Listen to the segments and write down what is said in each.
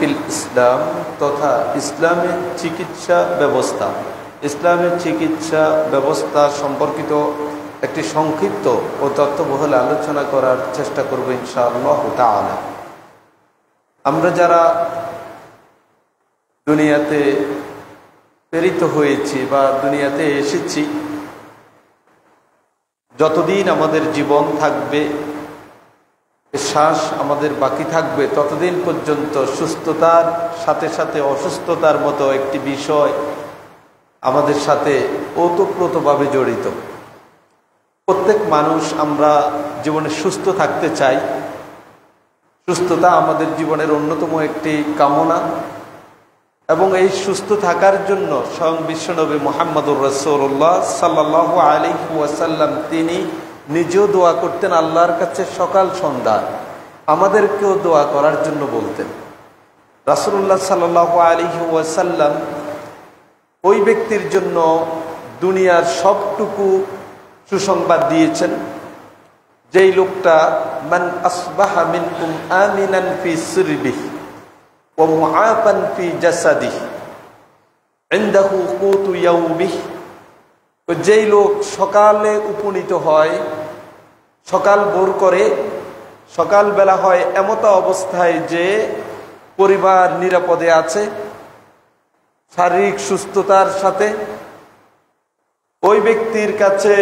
Feel ইসলাম তথা ইসলামের চিকিৎসা ব্যবস্থা, ইসলামের চিকিৎসা ব্যবস্থা সম্পর্কিত একটি সংক্ষিপ্ত ও তথ্যবহুল আলোচনা করার চেষ্টা করব ইনশাআল্লাহ তাআলা। আমরা যারা দুনিয়াতে প্রেরিত হয়েছি বা দুনিয়াতে এসেছি, যতদিন আমাদের জীবন থাকবে, শ্বাস আমাদের বাকি থাকবে, ততদিন পর্যন্ত সুস্থতার সাথে সাথে অসুস্থতার মতো একটি বিষয় আমাদের সাথে ওতপ্রোতভাবে জড়িত। প্রত্যেক মানুষ আমরা জীবনে সুস্থ থাকতে চাই। সুস্থতা আমাদের জীবনের অন্যতম একটি কামনা এবং এই সুস্থ থাকার জন্য স্বয়ং বিশ্বনবী মুহাম্মদুর রাসূলুল্লাহ সাল্লাল্লাহু আলাইহি ওয়াসাল্লাম তিনি নিজেও দোয়া করতেন আল্লাহর কাছে সকাল সন্ধ্যা, আমাদেরকেও দোয়া করার জন্য বলতেন। রাসূলুল্লাহ সাল্লাল্লাহু আলাইহি ওয়াসাল্লাম ওই ব্যক্তির জন্য দুনিয়ার সবটুকু সুসংবাদ দিয়েছেন যেই লোকটা মান আসবাহা মিনকুম আমিনান ফি সিরবিহি ওয়া মুআফান ফি জাসাদিহি ইনদাহু কুতু ইয়াউমিহি, যেই লোক সকালে উপনীত হয়, সকাল ভোর করে, সকালবেলা হয় এমত অবস্থায় যে পরিবার নিরাপদে আছে, শারীরিক সুস্থতার সাথে, ওই ব্যক্তির কাছে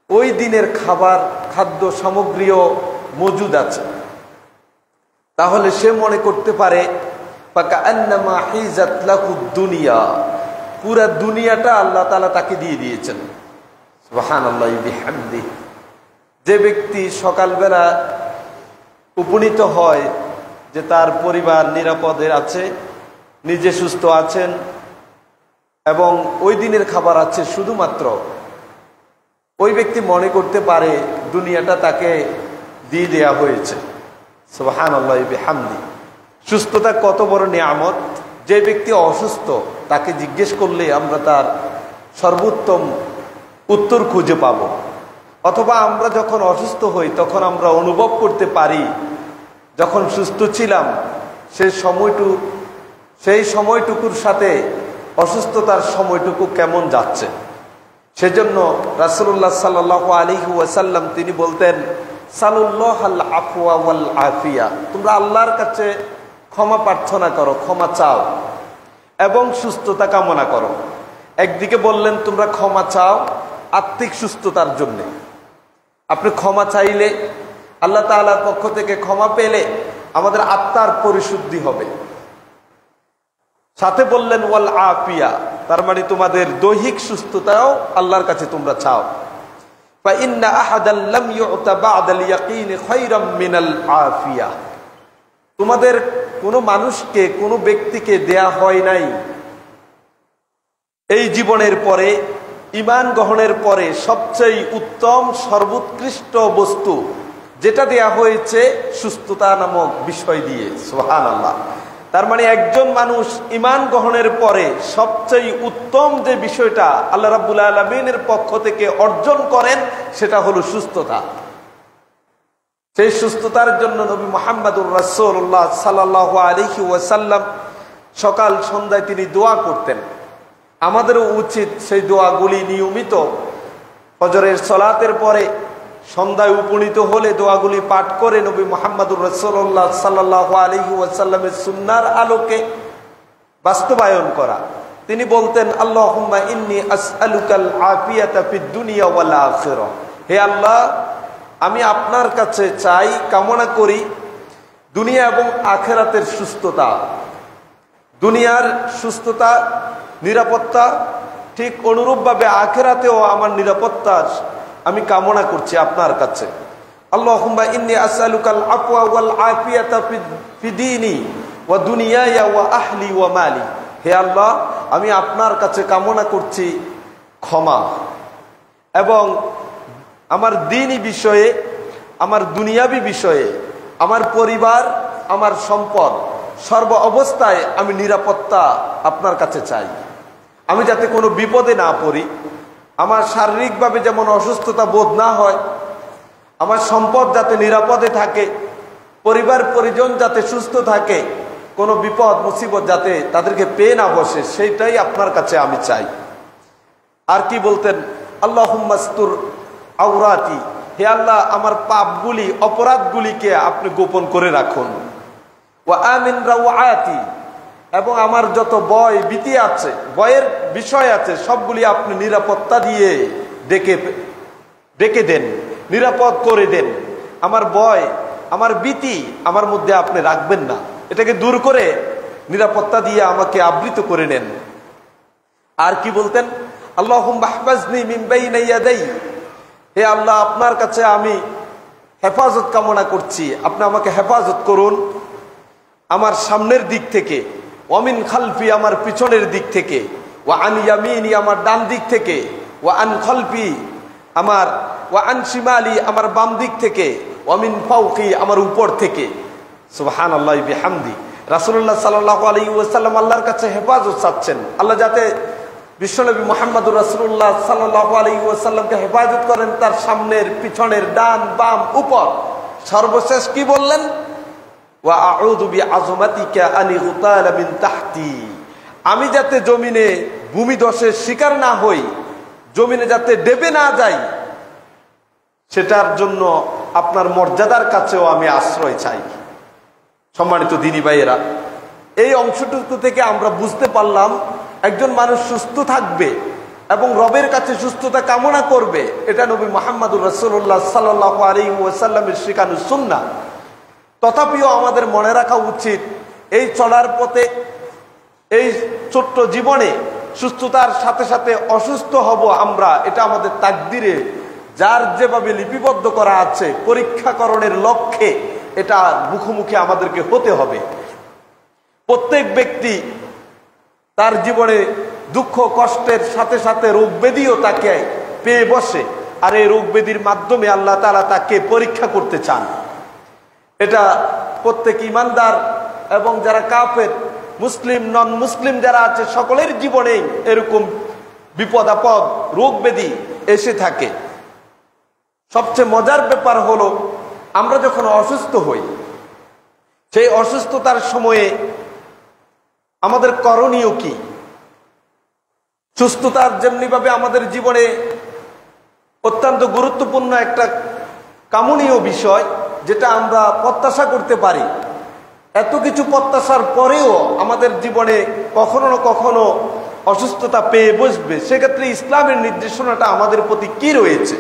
ওই দিনের খাদ্য সামগ্রীও মজুদ আছে, তাহলে সে মনে করতে পারে ফাকান্নামা হিজাত লাহু দুনিয়া, পুরা দুনিয়াটা আল্লাহ তাআলা তাকে দিয়ে দিয়েছেন। সুবহানাল্লাহি বিহামদিহি। যে ব্যক্তি সকালবেলা উপনীত হয় যে তার পরিবার নিরাপদে আছে, নিজে সুস্থ আছেন এবং ওই দিনের খাবার আছে শুধুমাত্র, ওই ব্যক্তি মনে করতে পারে দুনিয়াটা তাকে দিয়ে দেয়া হয়েছে। সুবহানাল্লাহি বিহামদিহি। সুস্থতা কত বড় নিয়ামত! যে ব্যক্তি অসুস্থ তাকে জিজ্ঞেস করলে আমরা তার সর্বোত্তম উত্তর খুঁজে পাব। অথবা আমরা যখন অসুস্থ হই তখন আমরা অনুভব করতে পারি যখন সুস্থ ছিলাম সেই সময়টুকুর সাথে অসুস্থতার সময়টুকু কেমন যাচ্ছে। সেজন্য রাসূলুল্লাহ সাল্লাল্লাহু আলাইহি ওয়াসাল্লাম তিনি বলতেন সালুল্লাহাল আফওয়া ওয়াল আফিয়া, তোমরা আল্লাহর কাছে ক্ষমা প্রার্থনা করো, ক্ষমা চাও এবং সুস্থতা কামনা করো। একদিকে বললেন তোমরা ক্ষমা চাও আত্মিক সুস্থতার জন্য, আপনি ক্ষমা চাইলে আল্লাহ তাআলার পক্ষ থেকে ক্ষমা পেলে আমাদের আত্মার পরিশুদ্ধি হবে। সাথে বললেন ওয়াল আফিয়া, তার মানে তোমাদের দৈহিক সুস্থতাও আল্লাহর কাছে তোমরা চাও। ফা ইন্না আহাদান লাম ইউতা বা'দাল ইয়াকিন খায়রাম মিনাল আফিয়া, তোমাদের কোনো মানুষকে, কোনো ব্যক্তিকে দেয়া হয় নাই এই জীবনের পরে, ঈমান গ্রহণের পরে সবচেয়ে উত্তম সর্বোৎকৃষ্ট বস্তু যেটা দেয়া হয়েছে সুস্থতা নামক বিষয় দিয়ে। সুবহানাল্লাহ। তার মানে একজন মানুষ ঈমান গ্রহণের পরে সবচেয়ে উত্তম যে বিষয়টা আল্লাহ রাব্বুল আলামিনের পক্ষ থেকে অর্জন করেন সেটা হলো সুস্থতা। সেই সুস্থতার জন্য নবী মুহাম্মদুর রাসূলুল্লাহ সাল্লাল্লাহু আলাইহি ওয়াসাল্লাম সকাল সন্ধ্যায় তিনি দোয়া করতেন। আমাদেরও উচিত সেই দোয়াগুলি নিয়মিত ফজরের সালাতের পরে, সন্ধ্যায় উপনীত হলে দোয়াগুলি পাঠ করে নবী মুহাম্মদুর রাসূলুল্লাহ সাল্লাল্লাহু আলাইহি ওয়াসাল্লামের সুন্নাহর আলোকে বাস্তবায়ন করা। তিনি বলতেন আল্লাহুম্মা ইন্নী আসআলুকাল আফিয়াতা ফিদ দুনিয়া ওয়াল আখিরাহ, হে আল্লাহ আমি আপনার কাছে চাই, কামনা করি দুনিয়া এবং আখিরাতের সুস্থতা। দুনিয়ার সুস্থতা, নিরাপত্তা, ঠিক অনুরূপভাবে আখিরাতেও আমার নিরাপত্তার আমি কামনা করছি আপনার কাছে। আল্লাহুম্মা ইন্নী আসআলুকাল আফওয়া ওয়াল আফিয়াতা ফি দীনি ওয়া দুনিয়ায়া ওয়া আহলি ওয়া মালি, হে আল্লাহ আমি আপনার কাছে কামনা করছি ক্ষমা এবং আমার দ্বীনি বিষয়ে, আমার দুনিয়াবি বিষয়ে, আমার পরিবার, আমার সম্পদ, সর্ব অবস্থায় আমি নিরাপত্তা আপনার কাছে চাই। আমি যাতে কোনো বিপদে না পড়ি, আমার শারীরিকভাবে যেমন অসুস্থতা বোধ না হয়, আমার সম্পদ যাতে নিরাপদে থাকে, পরিবার পরিজন যাতে সুস্থ থাকে, কোনো বিপদ মুসিবত যাতে তাদেরকে পেয়ে না বসে, সেইটাই আপনার কাছে আমি চাই। আর কি বলতেন, আল্লাহুম্মাস্তুর আওরাতি, হে আল্লাহ আমার পাপগুলি অপরাধগুলিকে আপনি গোপন করে রাখুন। ওয়া আমিন রাওয়াতি, এবং আমার যত ভয় ভীতি আছে, ভয়ের বিষয় আছে, সবগুলি আপনি নিরাপত্তা দিয়ে ডেকে দেন, নিরাপদ করে দেন। আমার ভয়, আমার ভীতি আমার মধ্যে আপনি রাখবেন না, এটাকে দূর করে নিরাপত্তা দিয়ে আমাকে আবৃত করে নেন। আর কি বলতেন, আল্লাহুম্মা হফাজনি মিন বাইনি ইয়াদাই, হে আল্লাহ আপনার কাছে আমি হেফাজত কামনা করছি, আপনি আমাকে হেফাজত করুন আমার সামনের দিক থেকে, ওয়ামিন খালফি আমার পিছনের দিক থেকে, ওয়া আন ইয়ামিনি আমার ডান দিক থেকে, ওয়া আন খালফি আমার, ওয়া আন শিমালি আমার বাম দিক থেকে, ওয়ামিন ফাওকি আমার উপর থেকে। সুবহানাল্লাহি বিহামদি। রাসূলুল্লাহ সাল্লাল্লাহু আলাইহি ওয়াসাল্লাম আল্লাহর কাছে হেফাজত চাচ্ছেন, আল্লাহ যাতে বিশ্বনবী মুহাম্মদুর রাসূলুল্লাহ সাল্লাল্লাহু আলাইহি ওয়াসাল্লামকে হেফাজত করেন তার সামনের, পিছনের, ডান বাম উপর। সর্বশেষ কি বললেন, ওয়া আউযু বিআযমাতিকা আন ইগতালা মিন তাহতি, আমি যাতে জমিনে ভূমিধসের শিকার না হই, জমিনে যাতে ডেবে না যাই, সেটার জন্য আপনার মর্যাদার কাছেও আমি আশ্রয় চাই। সম্মানিত দিনী ভাইয়েরা, এই অংশটুকু থেকে আমরা বুঝতে পারলাম একজন মানুষ সুস্থ থাকবে এবং রবের কাছে সুস্থতা কামনা করবে, এটা নবী মুহাম্মদুর রাসূলুল্লাহ সাল্লাল্লাহু আলাইহি ওয়াসাল্লামের শিখানো সুন্নাহ। তথাপিও আমাদের মনে রাখা উচিত, এই চলার পথে, এই ছোট্ট জীবনে সুস্থতার সাথে সাথে অসুস্থ হব আমরা, এটা আমাদের তাকদিরে যার যেভাবে লিপিবদ্ধ করা আছে, পরীক্ষাকরণের লক্ষ্যে এটা মুখোমুখি আমাদেরকে হতে হবে। প্রত্যেক ব্যক্তি তার জীবনে দুঃখ কষ্টের সাথে সাথে রোগ ব্যাধিও তাকে পেয়ে বসে, আর এই রোগ ব্যাধির মাধ্যমে আল্লাহ তাআলা তাকে পরীক্ষা করতে চান। এটা প্রত্যেক ইমানদার এবং যারা কাফের, মুসলিম নন মুসলিম যারা আছে, সকলের জীবনেই এরকম বিপদ আপদ রোগ ব্যাধি এসে থাকে। সবচেয়ে মজার ব্যাপার হলো, আমরা যখন অসুস্থ হই, সেই অসুস্থতার সময়ে আমাদের করণীয় কি? সুস্থতার যেমনিভাবে আমাদের জীবনে অত্যন্ত গুরুত্বপূর্ণ একটা কামনীয় বিষয়, যেটা আমরা প্রত্যাশা করতে পারি, এত কিছু প্রত্যাশার পরেও আমাদের জীবনে কখনো না কখনো অসুস্থতা পেয়ে বসবে। সেক্ষেত্রে ইসলামের নির্দেশনাটা আমাদের প্রতি কি রয়েছে,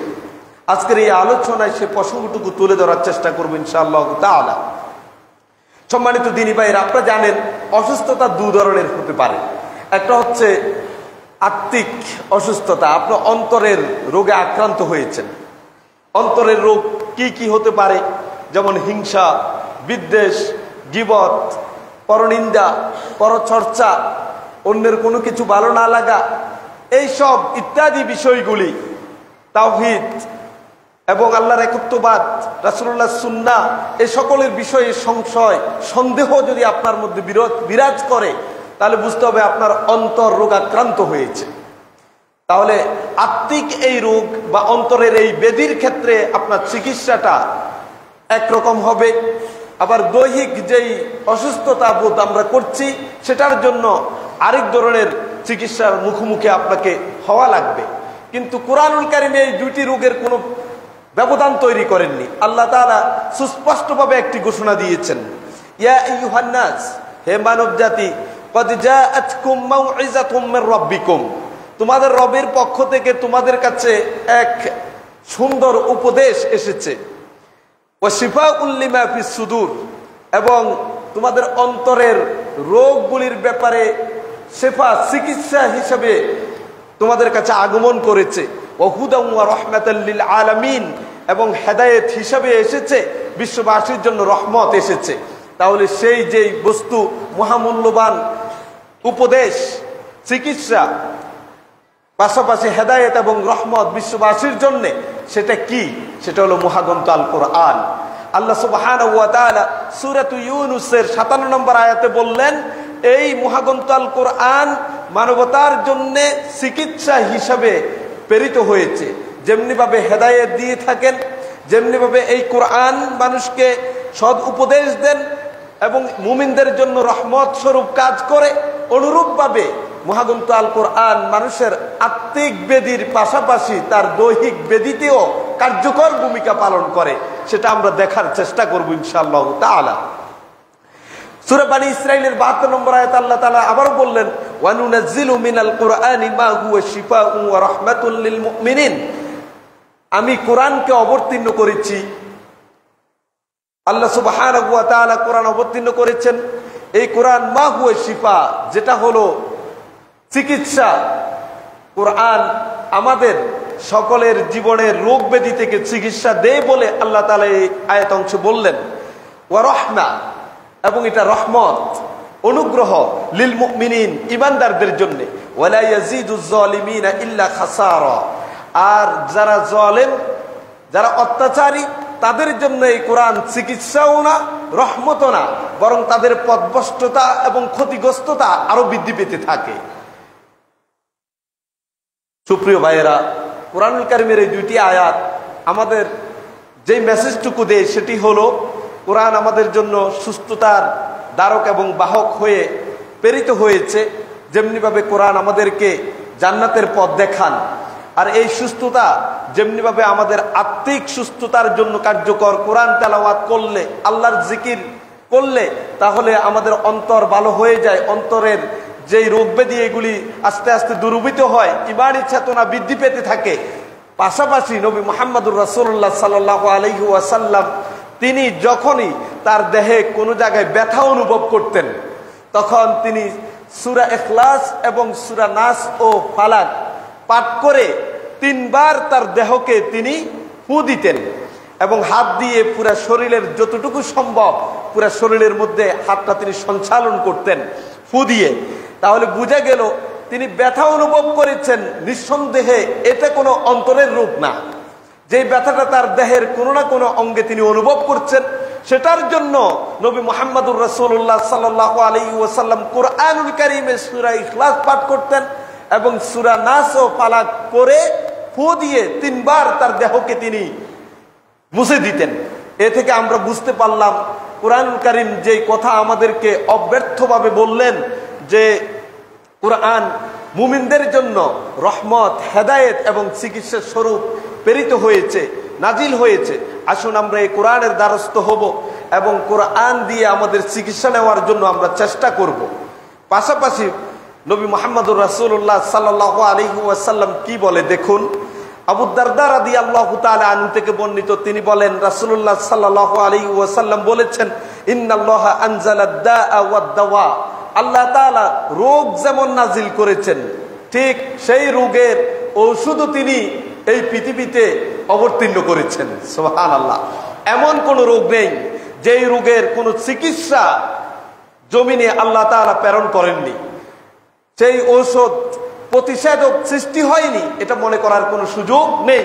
আজকের এই আলোচনায় সে প্রসঙ্গটুকু তুলে ধরার চেষ্টা করবো ইনশাআল্লাহ তাআলা। সম্মানিত দিনী ভাইরা, আপনারা জানেন অসুস্থতা দু ধরনের হতে পারে। একটা হচ্ছে আত্মিক অসুস্থতা, আপনার অন্তরের রোগে আক্রান্ত হয়েছেন। অন্তরের রোগ কি কি হতে পারে, যেমন হিংসা, বিদ্বেষ, গীবত, পরনিন্দা, পরচর্চা, অন্যের কোনো কিছু ভালো না লাগা, এইসব ইত্যাদি বিষয়গুলি, তাওহীদ এবং আল্লাহর একত্ববাদ, রাসূলুল্লাহ সুন্নাহ, এই সকলের বিষয়ে সংশয় সন্দেহ যদি আপনার মধ্যে বিরাজ করে, তাহলে বুঝতে হবে আপনার অন্তর রোগাক্রান্ত হয়েছে। তাহলে আত্মিক এই রোগ বা অন্তরের এই ব্যাধির ক্ষেত্রে আপনার চিকিৎসাটা একরকম হবে, আবার দৈহিক যেই অসুস্থতা বোধ আমরা করছি, সেটার জন্য আরেক ধরনের চিকিৎসার মুখোমুখি আপনাকে হওয়া লাগবে। কিন্তু কুরআনুল কারীমে এই দুইটি রোগের কোনো ব্যবধান তৈরি করেননি। আল্লাহ তাআলা সুস্পষ্টভাবে একটি ঘোষণা দিয়েছেন, ইয়া আইয়ুহান নাস, হে মানব জাতি, ক্বাদ জাআতকুম মাউইযাতুম মির রাব্বিকুম, তোমাদের রবের পক্ষ থেকে তোমাদের কাছে এক সুন্দর উপদেশ এসেছে। ওয়া শিফাউল লিমা ফিস সুদূর, এবং তোমাদের অন্তরের রোগগুলির ব্যাপারে শিফা, চিকিৎসা হিসেবে তোমাদের কাছে আগমন করেছে। ওয়া হুদাম ওয়া রাহমাতাল লিল আলামিন, এবং হেদায়েত হিসেবে এসেছে, বিশ্ববাসীর জন্য রহমত এসেছে। তাহলে সেই যেই বস্তু মহামূল্যবান উপদেশ, চিকিৎসা, পাশাপাশি হেদায়েত এবং রহমত বিশ্ববাসীর জন্য, সেটা কি? সেটা হলো মহাগ্রন্থ আল কোরআন। আল্লাহ সুবহানাহু ওয়া তাআলা সূরাত ইউনূসের 57 নম্বর আয়াতে বললেন, এই মহাগ্রন্থ আল কোরআন মানবতার জন্য চিকিৎসা হিসাবে প্রেরিত হয়েছে। যেমনিভাবে হেদায়েত দিয়ে থাকেন, যেমনিভাবে এই কোরআন মানুষকে সৎ উপদেশ দেন, এবং মুমিনদের জন্য রহমত স্বরূপ কাজ করে, অনুরূপভাবে মহাগ্রন্থ আল কোরআন মানুষের আত্মিক বেদির পাশাপাশি তার দৈহিক বেদিতেও কার্যকর ভূমিকা পালন করে। সেটা আমরা দেখার চেষ্টা করব ইনশাআল্লাহ তাআলা। সূরা বনী ইসরাঈলের 72 নম্বর আয়াতে আল্লাহ তাআলা আবার বললেন, ওয়া নুনাজ্জিলু মিনাল কুরআনি মা হুয়া শিফাউন ওয়া রাহমাতুল লিল মুমিনিন। আমি কোরআনকে অবতীর্ণ করেছি, আল্লাহ সুবহানাহু ওয়া তাআলা কোরআন অবতীর্ণ করেছেন। এই কোরআন মা হুয়া শিফা, যেটা হলো চিকিৎসা। কোরআন আমাদের সকলের জীবনের রোগ ব্যাধি থেকে চিকিৎসা দেয় বলে আল্লাহ তাআলা এই আয়াত অংশ বললেন। ওয়া রাহমা, এবং এটা রহমত অনুগ্রহ, লিল মুমিনিন ঈমানদারদের জন্য। ওয়ালা ইয়াজিদুজ জালিমিনা ইল্লা খাসারা, আর যারা জালেম, যারা অত্যাচারী, তাদের জন্য এই কোরআন চিকিৎসাও না, রহমতও না, বরং তাদের পথভ্রষ্টতা এবং ক্ষতিগ্রস্ততা আরো বৃদ্ধি পেতে থাকে। সুপ্রিয় ভাইয়েরা, কোরআনুল কারীমের এই দুইটি আয়াত আমাদের যে মেসেজটুকু দেয় সেটি হলো, কোরআন আমাদের জন্য সুস্থতার দ্বারক এবং বাহক হয়ে প্রেরিত হয়েছে। যেমনিভাবে কোরআন আমাদেরকে জান্নাতের পথ দেখান, আর এই সুস্থতা যেমনিভাবে আমাদের আত্মিক সুস্থতার জন্য কার্যকর। কোরআন তেলাওয়াত করলে, আল্লাহর জিকির করলে, তাহলে আমাদের অন্তর ভালো হয়ে যায়। অন্তরের যেই রোগ ব্যাধি এগুলি আস্তে আস্তে দূরীভূত হয়, ঈমানি চেতনা বৃদ্ধি পেতে থাকে। পাশাপাশি নবী মুহাম্মদুর রাসূলুল্লাহ সাল্লাল্লাহু আলাইহি ওয়াসাল্লাম তিনি যখনই তার দেহে কোনো জায়গায় ব্যথা অনুভব করতেন, তখন তিনি সূরা ইখলাস এবং সূরা নাস ও ফালাক পাঠ করে 3 বার তার দেহকে তিনি ফু দিতেন, এবং হাত দিয়ে পুরা শরীরের যতটুকু সম্ভব পুরা শরীরের মধ্যে হাতটা তিনি সঞ্চালন করতেন ফু দিয়ে। তাহলে বোঝা গেল তিনি ব্যথা অনুভব করেছেন। নিঃসন্দেহে এটা কোনো অন্তরের রোগ না, যে ব্যথাটা তার দেহের কোনো না কোনো অঙ্গে তিনি অনুভব করছেন। সেটার জন্য নবী মুহাম্মদুর রাসূলুল্লাহ সাল্লাল্লাহু আলাইহি ওয়াসাল্লাম কোরআনুল কারীমে সূরা ইখলাস পাঠ করতেন এবং সূরা নাস ও ফালাক পড়ে ফু দিয়ে 3 বার তার দেহকে তিনি মুছে দিতেন। এ থেকে আমরা বুঝতে পারলাম কোরআনুল কারীম যে কথা আমাদেরকে অব্যর্থভাবে বললেন যে কোরআন মুমিনদের জন্য রহমত, হেদায়েত এবং চিকিৎসার স্বরূপ প্রেরিত হয়েছে, নাজিল হয়েছে। আসুন আমরা এই কোরআনের দ্বারস্থ হব এবং কোরআন দিয়ে আমাদের চিকিৎসা নেওয়ার জন্য আমরা চেষ্টা করব। পাশাপাশি নবী মুহাম্মদুর রাসূলুল্লাহ সাল্লাল্লাহু আলাইহি ওয়াসাল্লাম কি বলে দেখুন। আবু দারদা রাদিয়াল্লাহু তাআলা আনহু থেকে বর্ণিত, তিনি বলেন রাসূলুল্লাহ সাল্লাল্লাহু আলাইহি ওয়াসাল্লাম বলেছেন, ইন্নাল্লাহা আনজালাদ দাআ ওয়াদ দাওয়া। আল্লাহ তাআলা রোগ যেমন নাজিল করেছেন, ঠিক সেই রোগের ঔষধও তিনি এই পৃথিবীতে অবতীর্ণ করেছেন। সুবহানাল্লাহ। এমন কোন রোগ নেই যেই রোগের কোন চিকিৎসা জমিনে আল্লাহ তাআলা প্রেরণ করেননি। সেই ঔষধ প্রতিষেধক সৃষ্টি হয়নি, এটা মনে করার কোনো সুযোগ নেই।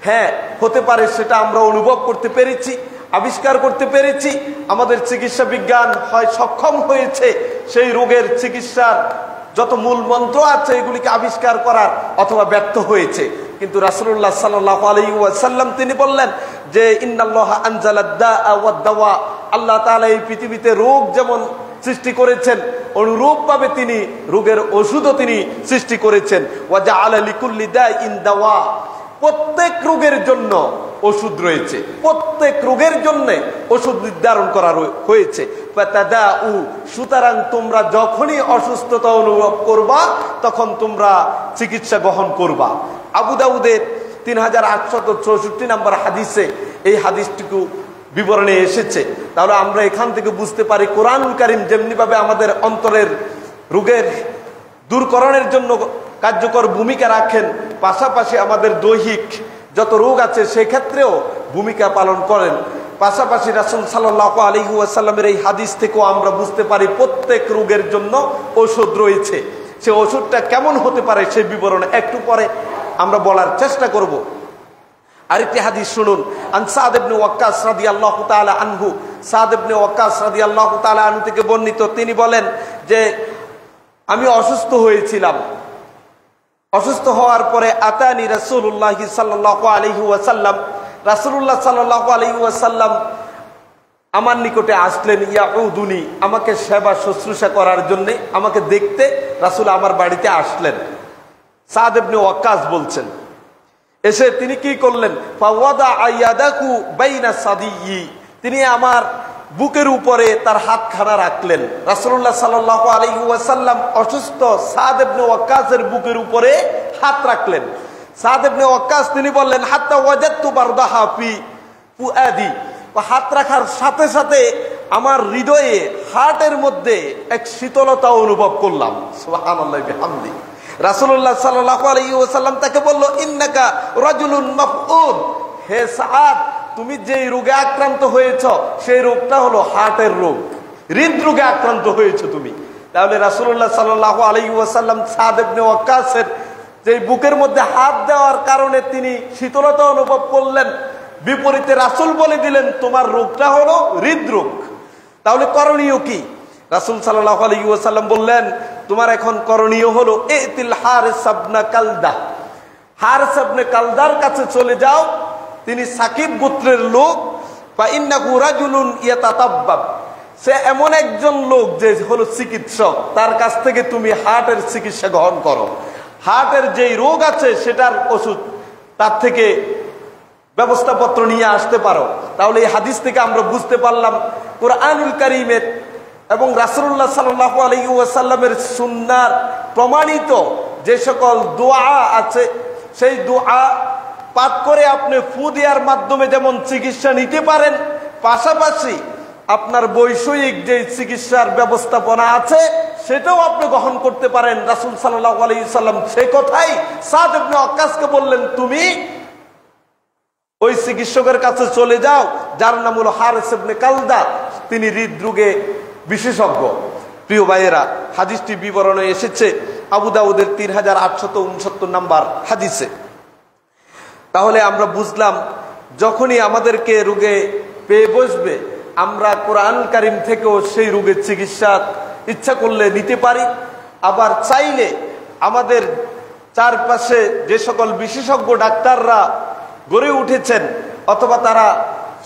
হ্যাঁ, হতে পারে সেটা আমরা অনুভব করতে পেরেছি, আবিষ্কার করতে পেরেছি। আমাদের চিকিৎসা বিজ্ঞান হয় সক্ষম হয়েছে সেই রোগের চিকিৎসার যত মূল মন্ত্র আছে এগুলিকে আবিষ্কার করার, অথবা ব্যর্থ হয়েছে। কিন্তু রাসূলুল্লাহ সাল্লাল্লাহু আলাইহি ওয়াসাল্লাম তিনি বললেন যে ইন্নাল্লাহা আনজালাদ দাআ ওয়াদ দাওয়া। আল্লাহ তাআলা এই পৃথিবীতে রোগ যেমন সৃষ্টি করেছেন, অনুরূপভাবে তিনি রোগের ওষুধও তিনি সৃষ্টি করেছেন। ওয়া জাআলা লিকুল্লি দাইন দাওয়া। প্রত্যেক রোগের জন্য ওষুধ রয়েছে, প্রত্যেক রোগের জন্য ওষুধ নির্ধারণ করা হয়েছে। ফাতাদাউ, সুতরাং তোমরা যখনই অসুস্থতা অনুভব করবা তখন তোমরা চিকিৎসা গ্রহণ করবা। আবু দাউদের 3864 নম্বর হাদিসে এই হাদিসটুকু বিবরণে এসেছে। তাহলে আমরা এখান থেকে বুঝতে পারি কোরআনুল কারীম যেমনিভাবে আমাদের অন্তরের রোগের দূরকরণের জন্য কার্যকর ভূমিকা রাখেন, পাশাপাশি আমাদের দৈহিক যত রোগ আছে সেক্ষেত্রেও ভূমিকা পালন করেন। পাশাপাশি রাসূল সাল্লাল্লাহু আলাইহি ওয়াসাল্লামের এই হাদিস থেকেও আমরা বুঝতে পারি প্রত্যেক রোগের জন্য ঔষধ রয়েছে। সে ওষুধটা কেমন হতে পারে সেই বিবরণ একটু পরে আমরা বলার চেষ্টা করব। আরেকটি হাদিস শুনুন। আন সাদ ইবনে ওয়াক্কাস রাদিয়াল্লাহু তাআলা আনহু, সাদ ইবনে ওয়াক্কাস রাদিয়াল্লাহু তাআলা আনহু থেকে বর্ণিত, তিনি বলেন যে আমি অসুস্থ হয়েছিলাম। অসুস্থ হওয়ার পরে আতানি রাসূলুল্লাহ সাল্লাল্লাহু আলাইহি ওয়াসাল্লাম, রাসূলুল্লাহ সাল্লাল্লাহু আলাইহি ওয়াসাল্লাম আমার নিকটে আসলেন ইয়াউদুনি, আমাকে সেবা শুশ্রূষা করার জন্য, আমাকে দেখতে রাসূল আমার বাড়িতে আসলেন। সাদ ইবনে ওয়াক্কাস বলছেন, এসে তিনি কি করলেন, ফাওয়াদা ইয়াদাহু বাইনা সাদিয়ি, তিনি আমার বুকের উপরে তার হাতখানা রাখলেন। রাসূলুল্লাহ সাল্লাল্লাহু আলাইহি ওয়াসাল্লাম অসুস্থ সাদ ইবনে ওয়াক্কাসের বুকের উপরে হাত রাখলেন। সাদ ইবনে ওয়াক্কাস তিনি বললেন, হাত্তা ওয়াজাদতু বারদাহা ফি ফুআদি, হাত রাখার সাথে সাথে আমার হৃদয়ে, হার্টের মধ্যে এক শীতলতা অনুভব করলাম। সুবহানাল্লাহি বিহামদি। রাসূলুল্লাহ সাল্লাল্লাহু আলাইহি ওয়াসাল্লাম তাকে বলল, ইন্নাকা রাজুলুন মাফউদ, হে সাদ, তুমি যেই রোগে আক্রান্ত হয়েছ সেই রোগটা হলো হার্টের রোগ, হৃদরোগে আক্রান্ত হয়েছে তুমি। তাহলে রাসূলুল্লাহ সাল্লাল্লাহু আলাইহি ওয়াসাল্লাম সাদ ইবনে ওয়াক্কাসের যে বুকের মধ্যে হাত দেওয়ার কারণে তিনি শীতলতা অনুভব করলেন, বিপরীতে রাসূল বলে দিলেন তোমার রোগটা হলো হৃদরোগ। তাহলে করণীয় কি? রাসূল সাল্লাল্লাহু আলাইহি ওয়াসাল্লাম বললেন, তোমার এখন করণীয় হলো ইতিল হারিস ইবনে কালদা, হারিস ইবনে কালদার কাছে চলে যাও, তিনি সাকিব গোত্রের লোক। ফা ইন্নাহু রাজুলুন ইয়াতাতাব্বাব, সে এমন একজন লোক যে হলো চিকিৎসক, তার কাছ থেকে তুমি হার্টের চিকিৎসা গ্রহণ করো। হার্টের যেই রোগ আছে সেটার ওষুধ তার থেকে ব্যবস্থাপত্র নিয়ে আসতে পারো। তাহলে এই হাদিস থেকে আমরা বুঝতে পারলাম কুরআনুল কারীমের এবং রাসূলুল্লাহ সাল্লাল্লাহু আলাইহি ওয়াসাল্লামের সুন্নাহর প্রমাণিত যে সকল দোয়া আছে, সেই দোয়া পাঠ করে আপনি ফু দেওয়ার মাধ্যমে যেমন চিকিৎসা নিতে পারেন, পাশাপাশি আপনার বৈষয়িক যে চিকিৎসার ব্যবস্থাপনা আছে সেটাও আপনি গ্রহণ করতে পারেন। রাসূল সাল্লাল্লাহু আলাইহি ওয়াসাল্লাম সেই কথাই সাদ ইবনে ওয়াক্কাসকে বললেন, তুমি ওই চিকিৎসকের কাছে চলে যাও যার নাম হলো হারিস ইবনে কালদা, তিনি হৃদরোগে বিশেষজ্ঞ। প্রিয় ভাইয়েরা, হাদিসটি বিবরণে এসেছে আবু দাউদের 3869 নাম্বার হাদিসে। তাহলে আমরা বুঝলাম যখনই আমাদেরকে রোগে পেয়ে বসবে, আমরা কোরআন কারীম থেকেও সেই রোগের চিকিৎসা ইচ্ছা করলে নিতে পারি। আবার চাইলে আমাদের চারপাশে যে সকল বিশেষজ্ঞ ডাক্তাররা গড়ে উঠেছেন অথবা তারা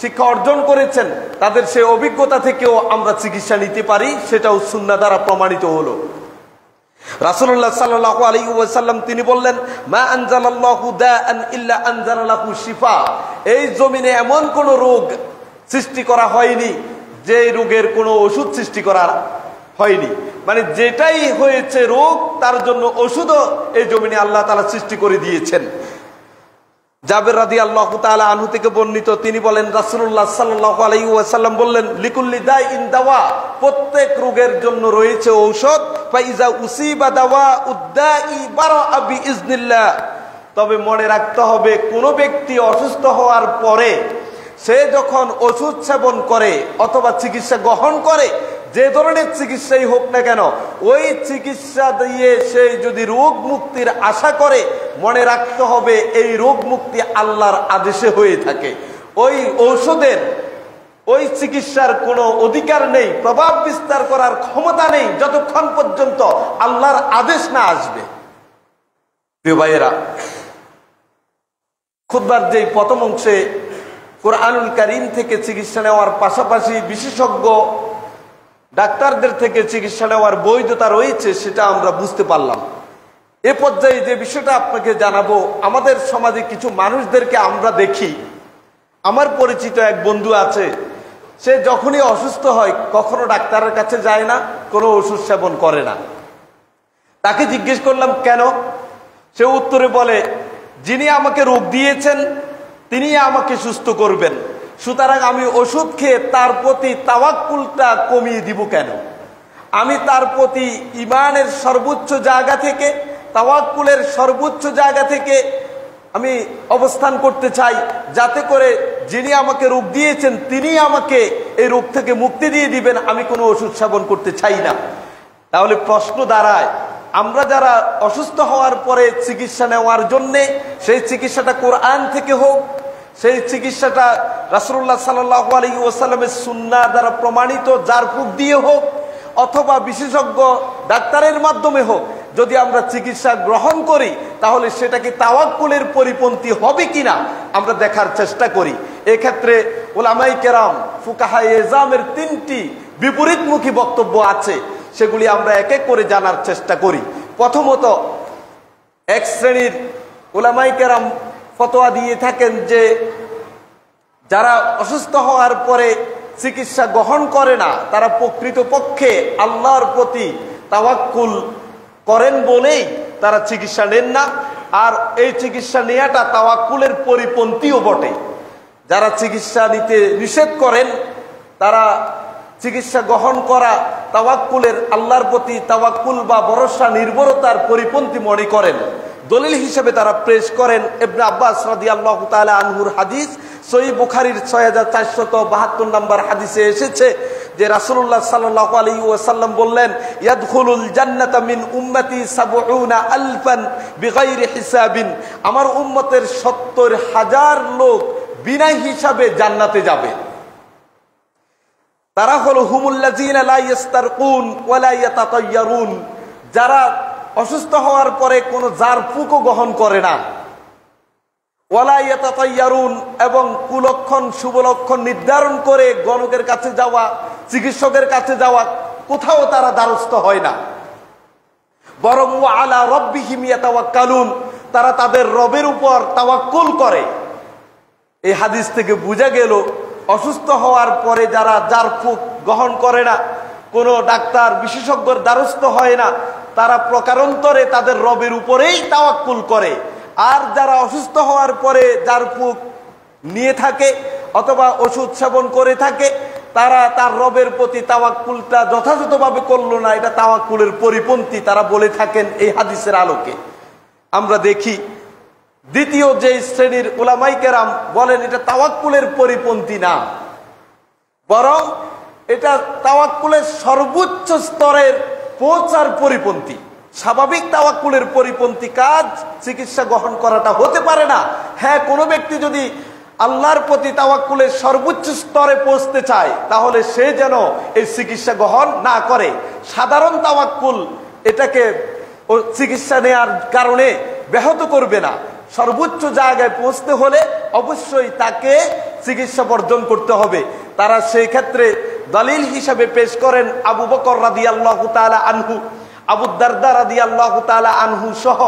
শিক্ষা অর্জন করেছেন, তাদের সেই অভিজ্ঞতা থেকেও আমরা চিকিৎসা নিতে পারি, সেটাও সুন্নাহ দ্বারা প্রমাণিত হলো। রাসূলুল্লাহ সাল্লাল্লাহু আলাইহি ওয়াসাল্লাম তিনি বললেন, মা আনজালাল্লাহু দাআন ইল্লা আনজালা লাহু শিফা, এই জমিনে এমন কোন রোগ সৃষ্টি করা হয়নি যে রোগের কোনো ওষুধ সৃষ্টি করা হয়নি। মানে যেটাই হয়েছে রোগ, তার জন্য ওষুধও এই জমিনে আল্লাহ তাআলা সৃষ্টি করে দিয়েছেন। জাবের রাদিয়াল্লাহু তাআলা আনহু থেকে বর্ণিত, তিনি বলেন রাসূলুল্লাহ সাল্লাল্লাহু আলাইহি ওয়াসাল্লাম বললেন, লিকুল্লি দাইন দাওয়া, প্রত্যেক রোগের জন্য রয়েছে ঔষধ। ফাইজা উসিবা দাওয়া উদ্দাই বারাআ বিইজনিল্লাহ, তবে মনে রাখতে হবে কোন ব্যক্তি অসুস্থ হওয়ার পরে সে যখন ওষুধ সেবন করে অথবা চিকিৎসা গ্রহণ করে, যে ধরনের চিকিৎসাই হোক না কেন, ওই চিকিৎসা দিয়ে সে যদি রোগ মুক্তির আশা করে, মনে রাখতে হবে এই রোগ মুক্তি আল্লাহর আদেশে হয়ে থাকে। ওই ঔষধের, ওই চিকিৎসার কোনো অধিকার নেই, প্রভাব বিস্তার করার ক্ষমতা নেই যতক্ষণ পর্যন্ত আল্লাহর আদেশ না আসবে। প্রিয় ভাইয়েরা, খুতবার যে প্রথম অংশে কোরআনুল কারীম থেকে চিকিৎসা নেওয়ার পাশাপাশি বিশেষজ্ঞ ডাক্তারদের থেকে চিকিৎসা নেওয়ার বৈধতা রয়েছে, সেটা আমরা বুঝতে পারলাম। এ পর্যায়ে যে বিষয়টা আপনাকে জানাবো, আমাদের সমাজে কিছু মানুষদেরকে আমরা দেখি, আমার পরিচিত এক বন্ধু আছে, সে যখনই অসুস্থ হয় কখনো ডাক্তারের কাছে যায় না, কোনো ওষুধ সেবন করে না। তাকে জিজ্ঞেস করলাম কেন? সে উত্তরে বলে, যিনি আমাকে রোগ দিয়েছেন তিনি আমাকে সুস্থ করবেন, সুতরাং আমি ওষুধ খেয়ে তার প্রতি তাওয়াক্কুলটা কমিয়ে দিব কেন? আমি তার প্রতি ঈমানের সর্বোচ্চ জায়গা থেকে, তাওয়াক্কুলের সর্বোচ্চ জায়গা থেকে আমি অবস্থান করতে চাই, যাতে করে যিনি আমাকে রোগ দিয়েছেন তিনি আমাকে এই রোগ থেকে মুক্তি দিয়ে দিবেন, আমি কোনো ওষুধ সেবন করতে চাই না। তাহলে প্রশ্ন দাঁড়ায়, আমরা যারা অসুস্থ হওয়ার পরে চিকিৎসা নেওয়ার জন্যে, সেই চিকিৎসাটা কোরআন থেকে হোক, সেই চিকিৎসাটা রাসূলুল্লাহ সাল্লাল্লাহু আলাইহি ওয়াসাল্লামের সুন্নাহ দ্বারা প্রমাণিত জারফুক দিয়ে হোক, অথবা বিশেষজ্ঞ ডাক্তারের মাধ্যমে হোক, যদি আমরা চিকিৎসা গ্রহণ করি তাহলে সেটা কি তাওয়াক্কুলের পরিপন্থী হবে কিনা আমরা দেখার চেষ্টা করি। এক্ষেত্রে উলামায়ে কেরাম ফুকাহায়ে এজামের 3টি বিপরীতমুখী বক্তব্য আছে, সেগুলি আমরা এক এক করে জানার চেষ্টা করি। প্রথমত, এক শ্রেণীর উলামায়ে কেরাম ফতোয়া দিয়ে থাকেন যে যারা অসুস্থ হওয়ার পরে চিকিৎসা গ্রহণ করে না তারা প্রকৃতপক্ষে আল্লাহর প্রতি তাওয়াক্কুল করেন বলেই তারা চিকিৎসা নেন না, আর এই চিকিৎসা নেওয়াটা তাওয়াক্কুলের পরিপন্থীও বটে। যারা চিকিৎসা নিতে নিষেধ করেন তারা চিকিৎসা গ্রহণ করা তাওয়াক্কুলের, আল্লাহর প্রতি তাওয়াক্কুল বা ভরসা নির্ভরতার পরিপন্থী মনে করেন। দলিল হিসেবে তারা পেশ করেন ইবনে আব্বাস রাদিয়াল্লাহু তাআলা আনহুর হাদিস। সহিহ বুখারীর 6472 নম্বর হাদিসে এসেছে যে রাসূলুল্লাহ সাল্লাল্লাহু আলাইহি ওয়াসাল্লাম বললেন, ইয়াদখুলুল জান্নাতা মিন উম্মতি ৭০,০০০ বিগাইরি হিসাবিন, আমার উম্মতের ৭০,০০০ লোক বিনা হিসাবে জান্নাতে যাবে। তারা হলো হুমুল্লাযিনা লা ইস্তারকুন ওয়া লা ইয়াতাতায়্যারুন, যারা অসুস্থ হওয়ার পরে কোনো জারফুকও গ্রহণ করে না, ওয়ালা ইয়াতাতায়্যারুন, এবং কুলক্ষণ শুভলক্ষণ নির্ধারণ করে গণকের কাছে যাওয়া, চিকিৎসকের কাছে যাওয়া, কোথাও তারা দ্বারস্থ হয় না, বরং ওয়া আলা রাব্বিহিম ইয়াতাওয়াক্কালুন, তারা তাদের রবের উপর তাওয়াক্কুল করে। এই হাদিস থেকে বোঝা গেল অসুস্থ হওয়ার পরে যারা জারফুক গ্রহণ করে না, কোনো ডাক্তার বিশেষজ্ঞর দ্বারস্থ হয় না, তারা প্রকারান্তরে তাদের রবের উপরেই তাওয়াক্কুল করে। আর যারা অসুস্থ হওয়ার পরে জারফুক নিয়ে থাকে অথবা ওষুধ সেবন করে থাকে, তারা তার রবের প্রতি তাওয়াক্কুলটা যথাযথভাবে করলো না, এটা তাওয়াক্কুলের পরিপন্থী তারা বলে থাকেন এই হাদিসের আলোকে। আমরা দেখি দ্বিতীয় যে শ্রেণীর উলামায়ে কেরাম বলেন এটা তাওয়াক্কুলের পরিপন্থী না, বরং এটা তাওয়াক্কুলের সর্বোচ্চ স্তরের পৌঁছার পরিপন্থী। স্বাভাবিক তাওয়াক্কুলের পরিপন্থী কাজ চিকিৎসা গ্রহণ করাটা হতে পারে না। হ্যাঁ, কোনো ব্যক্তি যদি আল্লাহর প্রতি তাওয়াক্কুলের সর্বোচ্চ স্তরে পৌঁছতে চায় তাহলে সে যেন এই চিকিৎসা গ্রহণ না করে। সাধারণ তাওয়াক্কুল এটাকে চিকিৎসা নেওয়ার কারণে ব্যাহত করবে না। সর্বোচ্চ জায়গায় পৌঁছতে হলে অবশ্যই তাকে চিকিৎসা বর্জন করতে হবে। তারা সেই ক্ষেত্রে দলিল হিসাবে পেশ করেন আবু বকর রাদিয়াল্লাহু তাআলা আনহু, আবু দারদা রাদিয়াল্লাহু তাআলা আনহু সহ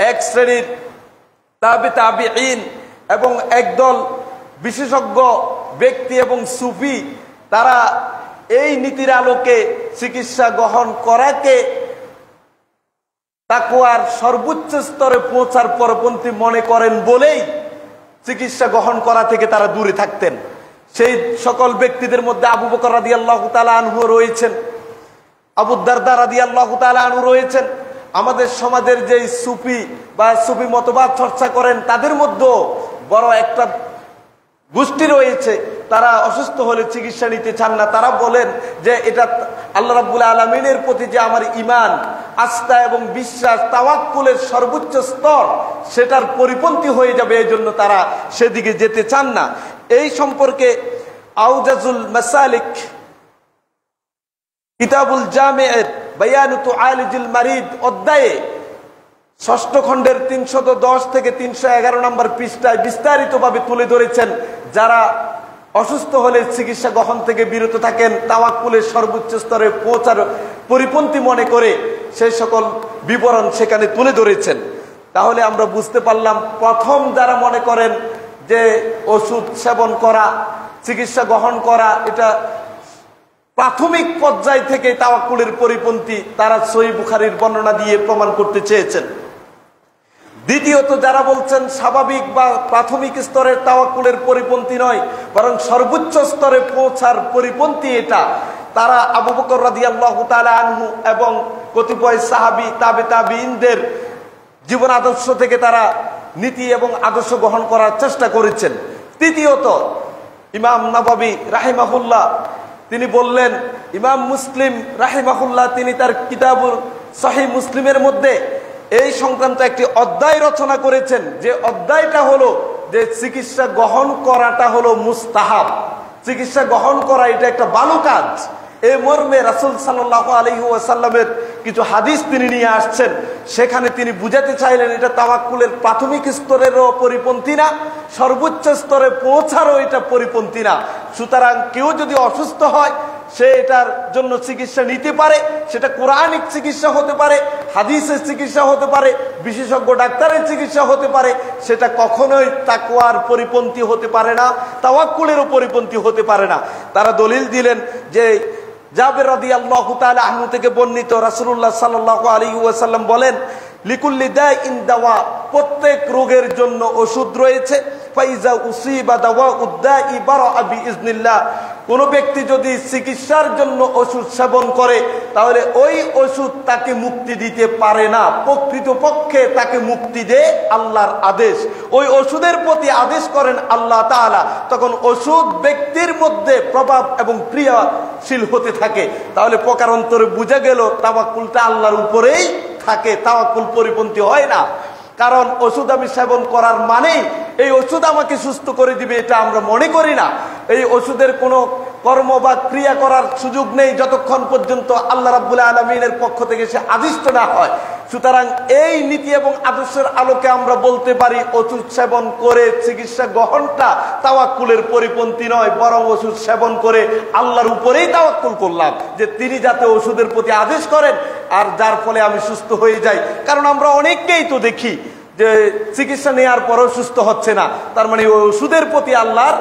এক শ্রেণীর তাবিঈন এবং একদল বিশেষজ্ঞ ব্যক্তি এবং সুফি, তারা এই নীতির আলোকে চিকিৎসা গ্রহণ করাকে তাকওয়ার সর্বোচ্চ স্তরে পৌঁছার পরপন্থী মনে করেন বলেই চিকিৎসা গ্রহণ করা থেকে তারা দূরে থাকতেন। সেই সকল ব্যক্তিদের মধ্যে আবু বকর রাদিয়াল্লাহু তাআলা আনহু রয়েছেন, আবু দারদা রাদিয়াল্লাহু তাআলা আনহু রয়েছেন। আমাদের সমাজের যে সুফি বা সুফি মতবাদ চর্চা করেন তাদের মধ্যে বড় একটা গোষ্ঠী রয়েছে, তারা অসুস্থ হলে চিকিৎসা নিতে চান না। তারা বলেন যে এটা আল্লাহ রাব্বুল আলামিনের প্রতি যে আমার ঈমান, আস্থা এবং বিশ্বাস, তাওয়াক্কুলের সর্বোচ্চ স্তর, সেটার পরিপন্থী হয়ে যাবে, এই জন্য তারা সেদিকে যেতে চান না। এই সম্পর্কে আউজাজুল মাসালিক কিতাবুল জামি'এর বায়ানুতু আলিজুল মারিদ অধ্যায়ে ৬ষ্ঠ খণ্ডের ৩১০ থেকে ৩১১ নম্বর পৃষ্ঠায় বিস্তারিতভাবে তুলে ধরেছেন যারা অসুস্থ হলে চিকিৎসা গ্রহণ থেকে বিরত থাকেন, তাওয়াক্কুলের সর্বোচ্চ স্তরে পৌঁছার পরিপন্থী মনে করে সেই সকল বিবরণ সেখানে তুলে ধরেছেন। তাহলে আমরা বুঝতে পারলাম, প্রথম যারা মনে করেন যে ওষুধ সেবন করা, চিকিৎসা গ্রহণ করা এটা প্রাথমিক পর্যায় থেকে তাওয়াক্কুলের পরিপন্থী, তারা সহিহ বুখারীর বর্ণনা দিয়ে প্রমাণ করতে চেয়েছেন। দ্বিতীয়ত যারা বলছেন স্বাভাবিক বা প্রাথমিক স্তরের তাওয়াক্কুলের পরিপন্থী নয়, বরং সর্বোচ্চ স্তরে পৌঁছার পরিপন্থী এটা, তারা আবু বকর রাদিয়াল্লাহু তাআলা আনহু এবং কতিপয় সাহাবী তাবিঈনদের জীবন আদর্শ থেকে তারা নীতি এবং আদর্শ গ্রহণ করার চেষ্টা করেছেন। তৃতীয়ত ইমাম নববী রাহিমাহুল্লাহ তিনি বললেন, ইমাম মুসলিম রাহিমাহুল্লাহ তিনি তার কিতাবুল সহিহ মুসলিমের মধ্যে এই সংক্রান্ত একটি অধ্যায় রচনা করেছেন, যে অধ্যায়টা হলো যে চিকিৎসা গ্রহণ করাটা হলো মুস্তাহাব। চিকিৎসা গ্রহণ করা এটা একটা ভালো কাজ, এই মর্মে রাসূল সাল্লাল্লাহু আলাইহি ওয়াসাল্লামের কিছু হাদিস তিনি নিয়ে আসছেন। সেখানে তিনি বুঝাতে চাইলেন এটা তাওয়াক্কুলের প্রাথমিক স্তরেরও পরিপন্থী না, সর্বোচ্চ স্তরে পৌঁছারও এটা পরিপন্থী না। সুতরাং কেউ যদি অসুস্থ হয় সে এটার জন্য চিকিৎসা নিতে পারে, সেটা কোরআনিক চিকিৎসা হতে পারে, হাদিসের চিকিৎসা হতে পারে, বিশেষজ্ঞ ডাক্তারের চিকিৎসা হতে পারে। সেটা কখনোই তাকওয়ার পরিপন্থী হতে পারে না, তাওয়াক্কুলেরও পরিপন্থী হতে পারে না। তারা দলিল দিলেন যে জাবের রাদিয়াল্লাহু তাআলা আনহু থেকে বর্ণিত, রাসূলুল্লাহ সাল্লাল্লাহু আলাইহি ওয়াসাল্লাম বলেন, লিকুল্লি দাইন দাওয়া, প্রত্যেক রোগের জন্য ওষুধ রয়েছে। ফাইজা উসিবা দাওয়াউদ দাই বারাআ বিইজনিল্লাহ, কোন ব্যক্তি যদি চিকিৎসার জন্য ওষুধ সেবন করে তাহলে ওই ওষুধ তাকে মুক্তি দিতে পারে না, প্রকৃতপক্ষে তাকে মুক্তি দেয় আল্লাহর আদেশ। ওই ওষুধের প্রতি আদেশ করেন আল্লাহ তাআলা, তখন ওষুধ ব্যক্তির মধ্যে প্রভাব এবং ক্রিয়াশীল হতে থাকে। তাহলে প্রকারান্তরে বোঝা গেল তাওয়াক্কুলটা আল্লাহর উপরেই থাকে, তাওয়াক্কুল পরিপন্থী হয় না। কারণ ওষুধ আমি সেবন করার মানেই এই ওষুধ আমাকে সুস্থ করে দিবে, এটা আমরা মনে করি না। এই ওষুধের কোনো কর্ম বা ক্রিয়া করার সুযোগ নেই যতক্ষণ পর্যন্ত আল্লাহ রাব্বুল আলামিনের পক্ষ থেকে সে আদিষ্ট না হয়। সুতরাং এই নীতি এবং আদর্শের আলোকে আমরা বলতে পারি ওষুধ সেবন করে চিকিৎসা গ্রহণটা তাওয়াক্কুলের পরিপন্থী নয়, বরং ওষুধ সেবন করে আল্লাহর উপরেই তাওয়াক্কুল করলাম যে তিনি যাতে ওষুধের প্রতি আদেশ করেন আর যার ফলে আমি সুস্থ হয়ে যাই। কারণ আমরা অনেককেই তো দেখি যে চিকিৎসা নেওয়ার পরেও সুস্থ হচ্ছে না, তার মানে ওই ওষুধের প্রতি আল্লাহর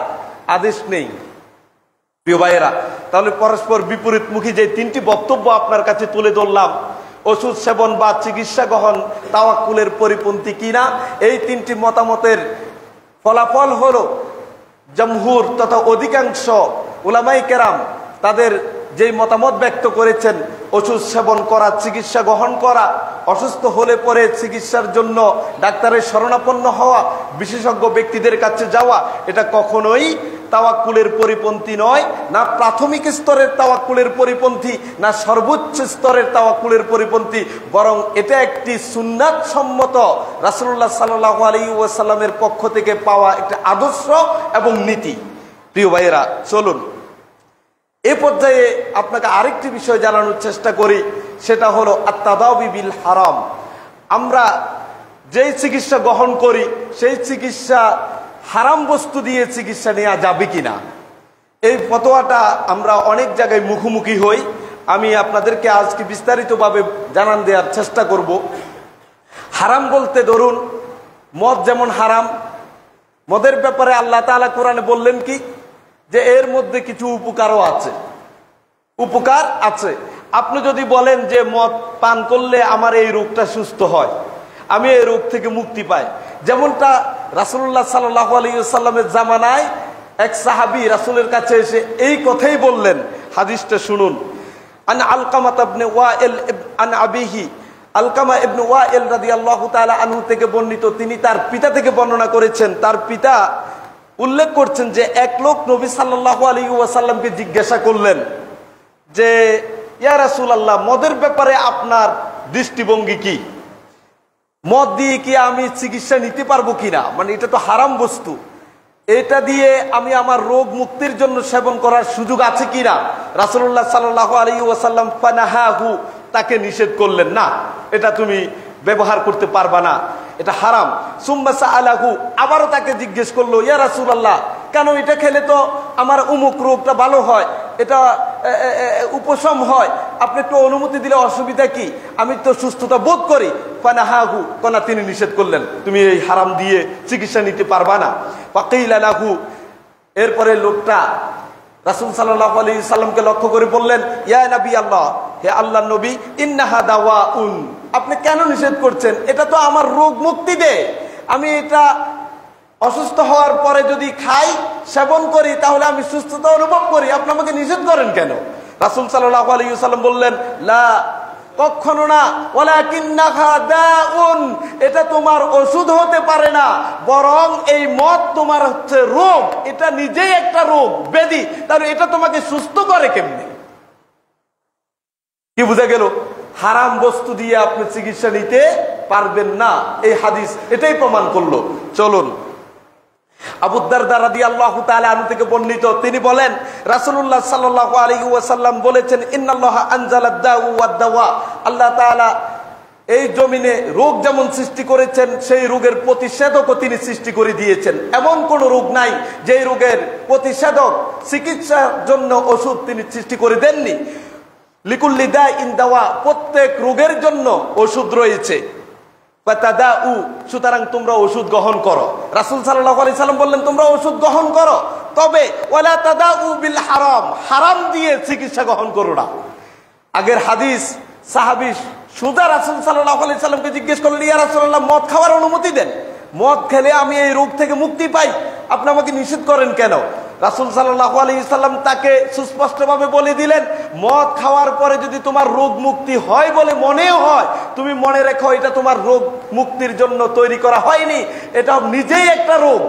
আদেশ নেই। প্রিয় ভাইয়েরা, তাহলে পরস্পর বিপরীতমুখী যে তিনটি বক্তব্য আপনার কাছে তুলে ধরলাম, ওষুধ সেবন বা চিকিৎসা গ্রহণ তাওয়াক্কুলের পরিপন্থী কিনা, এই তিনটি মতামতের ফলাফল হলো জমহুর তথা অধিকাংশ উলামায়ে কেরাম তাদের যেই মতামত ব্যক্ত করেছেন, ওষুধ সেবন করা, চিকিৎসা গ্রহণ করা, অসুস্থ হলে পরে চিকিৎসার জন্য ডাক্তারের শরণাপন্ন হওয়া, বিশেষজ্ঞ ব্যক্তিদের কাছে যাওয়া, এটা কখনোই তাওয়াক্কুলের পরিপন্থী নয়, না প্রাথমিক স্তরের তাওয়াক্কুলের পরিপন্থী, না সর্বোচ্চ স্তরের তাওয়াক্কুলের পরিপন্থী, বরং এটা একটি সুন্নাত সম্মত রাসূলুল্লাহ সাল্লাল্লাহু আলাইহি ওয়াসাল্লামের পক্ষ থেকে পাওয়া একটা আদর্শ এবং নীতি। প্রিয় ভাইয়েরা, চলুন এ পর্যায়ে আপনাকে আরেকটি বিষয় জানানোর চেষ্টা করি, সেটা হলো আত-তাদাউবি বিল হারাম। আমরা যেই চিকিৎসা গ্রহণ করি সেই চিকিৎসা হারাম বস্তু দিয়ে চিকিৎসা নেওয়া যাবে কিনা, এই ফতোয়াটা আমরা অনেক জায়গায় মুখোমুখি হই। আমি আপনাদেরকে আজকে বিস্তারিতভাবে জানান দেওয়ার চেষ্টা করব। হারাম বলতে ধরুন মদ যেমন হারাম, মদের ব্যাপারে আল্লাহ তাআলা কোরআনে বললেন কি যে এর মধ্যে কিছু উপকারও আছে, উপকার আছে। আপনি যদি বলেন যে মদ পান করলে আমার এই রোগটা সুস্থ হয়, আমি এই রোগ থেকে মুক্তি পাই, যেমনটা রাসূলুল্লাহ সাল্লাল্লাহু আলাইহি ওয়াসাল্লামের জামানায় এক সাহাবী রাসূলের কাছে এসে এই কথাই বললেন। হাদিসটা শুনুন। আন আলকামা ইবনে ওয়াইল আন আবিহি, আলকামা ইবনে ওয়াইল রাদিয়াল্লাহু তাআলা আনহু থেকে বর্ণিত, তিনি তার পিতা থেকে বর্ণনা করেছেন। তার পিতা উল্লেখ করছেন যে এক লোক নবী সাল্লাল্লাহু আলাইহি ওয়াসাল্লামকে জিজ্ঞাসা করলেন যে ইয়া রাসূলুল্লাহ, মদের ব্যাপারে আপনার দৃষ্টিভঙ্গি কি? মদ দিয়ে কি আমি চিকিৎসা নিতে পারবো কিনা, মানে এটা তো হারাম বস্তু, এটা দিয়ে আমি আমার রোগ মুক্তির জন্য সেবন করার সুযোগ আছে কিনা? রাসূলুল্লাহ সাল্লাল্লাহু আলাইহি ওয়াসাল্লাম ফানাহাহু, তাকে নিষেধ করলেন, না এটা তুমি ব্যবহার করতে পারবা না, এটা হারাম। সুম্মা সাআলাহু, আবারও তাকে জিজ্ঞেস করলো, ইয়া রাসূলুল্লাহ, কেন এটা খেলে তো আমার অমুক রোগটা ভালো হয়, এটা উপশম হয়, আপনি একটু অনুমতি দিলে অসুবিধা কি, আমি তো সুস্থতা বোধ করি। ফানাহাহু, কোনা তিনি নিষেধ করলেন, তুমি এই হারাম দিয়ে চিকিৎসা নিতে পারবা না। ফাকিলা লাহু, এরপরে লোকটা রাসূল সাল্লাল্লাহু আলাইহি সাল্লামকে লক্ষ্য করে বললেন, ইয়া নবী আল্লাহ, হে আল্লাহর নবী, ইন্নাহা দাওয়াউন, আপনি কেন নিষেধ করছেন? এটা তো আমার রোগ মুক্তি দেয়, আমি এটা অসুস্থ হওয়ার পরে যদি খাই, সেবন করি, তাহলে আমি সুস্থতা অনুভব করি, আপনি আমাকে নিষেধ করেন কেন? রাসূল সাল্লাল্লাহু আলাইহি ওয়াসাল্লাম বললেন, লা, কখনো না, ওয়ালাকিন্নাহা দাউন, এটা তোমার ওষুধ হতে পারে না, বরং এই মদ তোমার হচ্ছে রোগ, এটা নিজেই একটা রোগ, ব্যাধি, তাহলে এটা তোমাকে সুস্থ করে কেমনে? কি বুঝা গেল? হারাম বস্তু দিয়ে আপনি চিকিৎসা নিতে পারবেন না, এই হাদিস এটাই প্রমাণ করলো। চলুন আবু দারদা রাদিয়াল্লাহু তাআলা আনহু থেকে বর্ণিত, তিনি বলেন রাসূলুল্লাহ সাল্লাল্লাহু আলাইহি ওয়াসাল্লাম বলেছেন, ইন্নাল্লাহা আনজালাদ দাউ ওয়াদ দাওয়া, আল্লাহ তাআলা এই জমিনে রোগ যেমন সৃষ্টি করেছেন, সেই রোগের প্রতিষেধকও তিনি সৃষ্টি করে দিয়েছেন। এমন কোন রোগ নাই যে রোগের প্রতিষেধক, চিকিৎসার জন্য ওষুধ তিনি সৃষ্টি করে দেননি। লিকুল্লি দাইন দাওয়া, প্রত্যেক রোগের জন্য ওষুধ রয়েছে। ফাতাদাউ, সুতরাং তোমরা ওষুধ গ্রহণ করো। রাসূল সাল্লাল্লাহু আলাইহি সাল্লাম বললেন, তোমরা ওষুধ গ্রহণ করো, তবে ওয়ালা তাদাউ বিল হারাম, হারাম দিয়ে চিকিৎসা গ্রহণ করো না। আগের হাদিস, সাহাবী সুজা রাসূল সাল্লাল্লাহু আলাইহি সাল্লামকে জিজ্ঞেস করলেন, ইয়া রাসূলুল্লাহ, মদ খাওয়ার অনুমতি দেন, মদ খেলে আমি এই রোগ থেকে মুক্তি পাই, আপনি আমাকে নিষেধ করেন কেন? রাসূল সাল্লাল্লাহু আলাইহি সাল্লাম তাকে সুস্পষ্টভাবে বলে দিলেন, মদ খাওয়ার পরে যদি তোমার রোগ মুক্তি হয় বলে মনেও হয়, তুমি মনে রেখো এটা তোমার রোগ মুক্তির জন্য তৈরি করা হয়নি, এটা নিজেই একটা রোগ,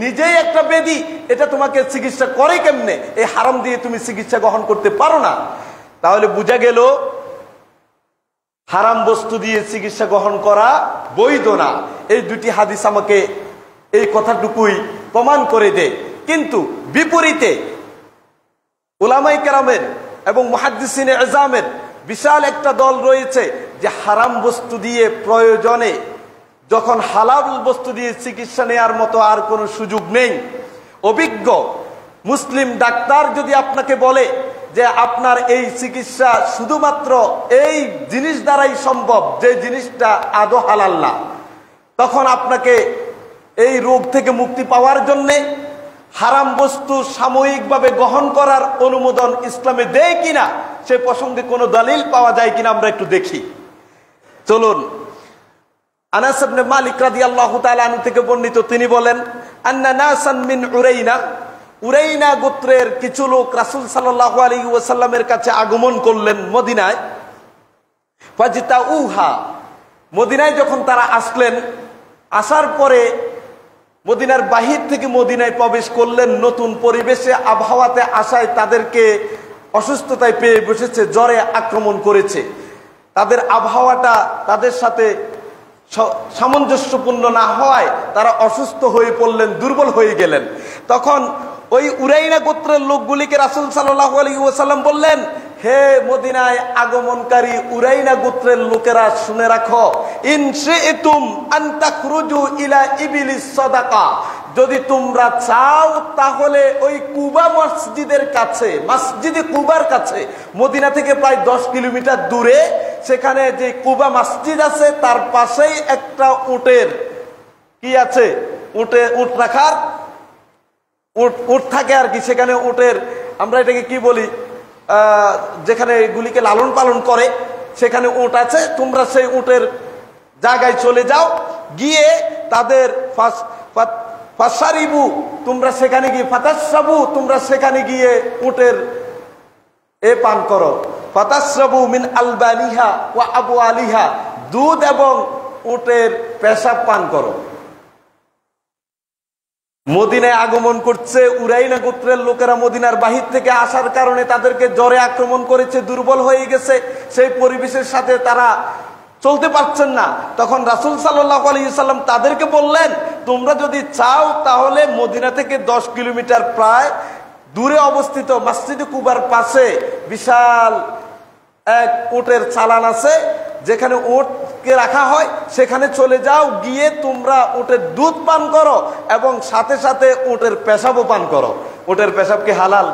নিজেই একটা ব্যাধি, এটা তোমাকে চিকিৎসা করে কেমনে? এই হারাম দিয়ে তুমি চিকিৎসা গ্রহণ করতে পারো না। তাহলে বোঝা গেল হারাম বস্তু দিয়ে চিকিৎসা গ্রহণ করা বৈধ না। এই দুটি হাদিস আমাকে এই কথাটুকুই প্রমাণ করে দেয়। কিন্তু বিপরীতে উলামায়ে কেরামের এবং মুহাদ্দিসিনে ইজামের বিশাল একটা দল রয়েছে যে হারাম বস্তু দিয়ে প্রয়োজনে, যখন হালাল বস্তু দিয়ে চিকিৎসা নেওয়ার মতো আর কোনো সুযোগ নেই, অভিজ্ঞ মুসলিম ডাক্তার যদি আপনাকে বলে যে আপনার এই চিকিৎসা শুধুমাত্র এই জিনিস দ্বারাই সম্ভব, যে জিনিসটা আদৌ হালাল না, তখন আপনাকে এই রোগ থেকে মুক্তি পাওয়ার জন্যে হারাম বস্তু সাময়িকভাবে গ্রহণ করার অনুমোদন ইসলামে দেয় কিনা, সে প্রসঙ্গে কোনো দলিল পাওয়া যায় কিনা আমরা একটু দেখি। চলুন, আনাস ইবনে মালিক রাদিয়াল্লাহু তাআলা আনহু থেকে বর্ণিত, তিনি বলেন, আন্না নাসান মিন উরাইনা, উরাইনা গোত্রের কিছু লোক রাসূল সাল্লাল্লাহু আলাইহি ওয়াসাল্লামের কাছে আগমন করলেন মদিনায়। ফাজিতাউহা, মদিনায় যখন তারা আসলেন, আসার পরে মদিনার বাহির থেকে মদিনায় প্রবেশ করলেন, নতুন পরিবেশে আবহাওয়াতে আসায় তাদেরকে অসুস্থতায় পেয়ে বসেছে, জ্বরে আক্রমণ করেছে। তাদের আবহাওয়াটা তাদের সাথে সামঞ্জস্যপূর্ণ না হওয়ায় তারা অসুস্থ হয়ে পড়লেন, দুর্বল হয়ে গেলেন। তখন ওই উরাইনা গোত্রের লোকগুলিকে রাসূল সাল্লাল্লাহু আলাইহি ওয়াসাল্লাম বললেন, হে মদিনায় আগমনকারী উরাইনা গোত্রের লোকেরা, শুনে রাখো, ইন শি'তুম আন তাখরুজু ইলা ইবিলিস সাদাকা, যদি তোমরা চাও তাহলে ওই কুবা মসজিদের কাছে, মসজিদে কুবার কাছে, মদিনা থেকে প্রায় 10 কিলোমিটার দূরে, সেখানে যে কুবা মসজিদ আছে তার পাশেই একটা উটের কি আছে, উট রাখার উট থাকে আর কি, সেখানে উটের, আমরা এটাকে কি বলি, যেখানে এগুলিকে লালন পালন করে, সেখানে উট আছে, তোমরা সেই উটের জায়গায় চলে যাও, গিয়ে তাদের ফাসারিবু, তোমরা সেখানে গিয়ে, ফাতাসরাবু, তোমরা সেখানে গিয়ে উটের পান করো, ফাতাসরাবু মিন আলবানিহা ওয়া আবওয়ালিহা, দুধ এবং উটের পেশাব পান করো। মদিনায় আগমন করছে উরাইনা গোত্রের লোকেরা, মদিনার বাহির থেকে আসার কারণে তাদেরকে জ্বরে আক্রমণ করেছে, দুর্বল হয়ে গেছে, সেই পরিবেশের সাথে তারা চলতে পারছেন না। তখন রাসূল সাল্লাল্লাহু আলাইহি সাল্লাম তাদেরকে বললেন, তোমরা যদি চাও তাহলে মদিনা থেকে 10 কিলোমিটার প্রায় দূরে অবস্থিত মসজিদে কুবার পাশে বিশাল এক উটের চালান আছে, যেখানে উটকে রাখা হয়, সেখানে চলে যাও, গিয়ে তোমরা উটের দুধ পান করো এবং সাথে সাথে উটের পেশাবও পান করো। উটের পেশাব কি হালাল?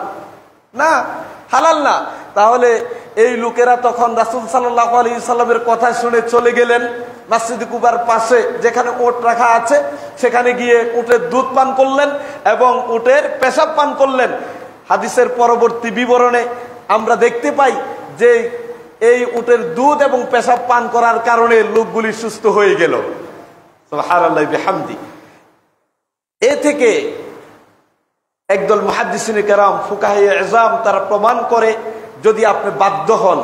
না, হালাল না। তাহলে এই লোকেরা তখন রাসূল সাল্লাল্লাহু আলাইহি সাল্লামের কথা শুনে চলে গেলেন মসজিদে কুবার পাশে যেখানে উট রাখা আছে, সেখানে গিয়ে উটের দুধ পান করলেন এবং উটের পেশাব পান করলেন। হাদিসের পরবর্তী বিবরণে আমরা দেখতে পাই যে এই উটের দুধ এবং পেশাব পান করার কারণে লোকগুলি সুস্থ হয়ে গেল। সুবহানাল্লাহি বিহামদি। এ থেকে একদল মুহাদ্দিসিনে কেরাম, ফুকাহায়ে ইজাম, তারা প্রমাণ করে, যদি আপনি বাধ্য হন,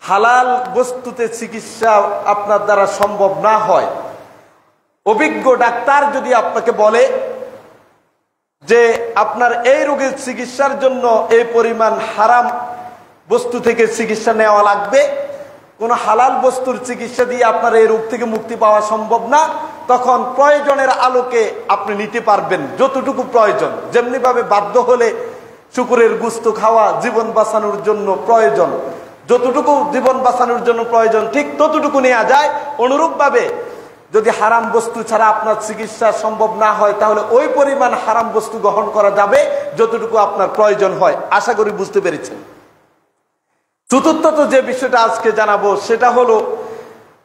হালাল বস্তুতে চিকিৎসা আপনার দ্বারা সম্ভব না হয়, অভিজ্ঞ ডাক্তার যদি আপনাকে বলে যে আপনার এই রোগের চিকিৎসার জন্য এই পরিমাণ হারাম বস্তু থেকে চিকিৎসা নেওয়া লাগবে, কোন হালাল বস্তুর চিকিৎসা দিয়ে আপনার এই রোগ থেকে মুক্তি পাওয়া সম্ভব না, তখন প্রয়োজনের আলোকে আপনি নিতে পারবেন যতটুকু প্রয়োজন। যেমনি ভাবে বাধ্য হলে শুকরের গোশত খাওয়া জীবন বাঁচানোর জন্য প্রয়োজন, যতটুকু জীবন বাঁচানোর জন্য প্রয়োজন ঠিক ততটুকু নেওয়া যায়। অনুরূপভাবে যদি হারাম বস্তু ছাড়া আপনার চিকিৎসা সম্ভব না হয়, তাহলে ওই পরিমাণ হারাম বস্তু গ্রহণ করা যাবে যতটুকু আপনার প্রয়োজন হয়। আশা করি বুঝতে পেরেছেন। চতুর্থত যে বিষয়টা আজকে জানাবো সেটা হলো,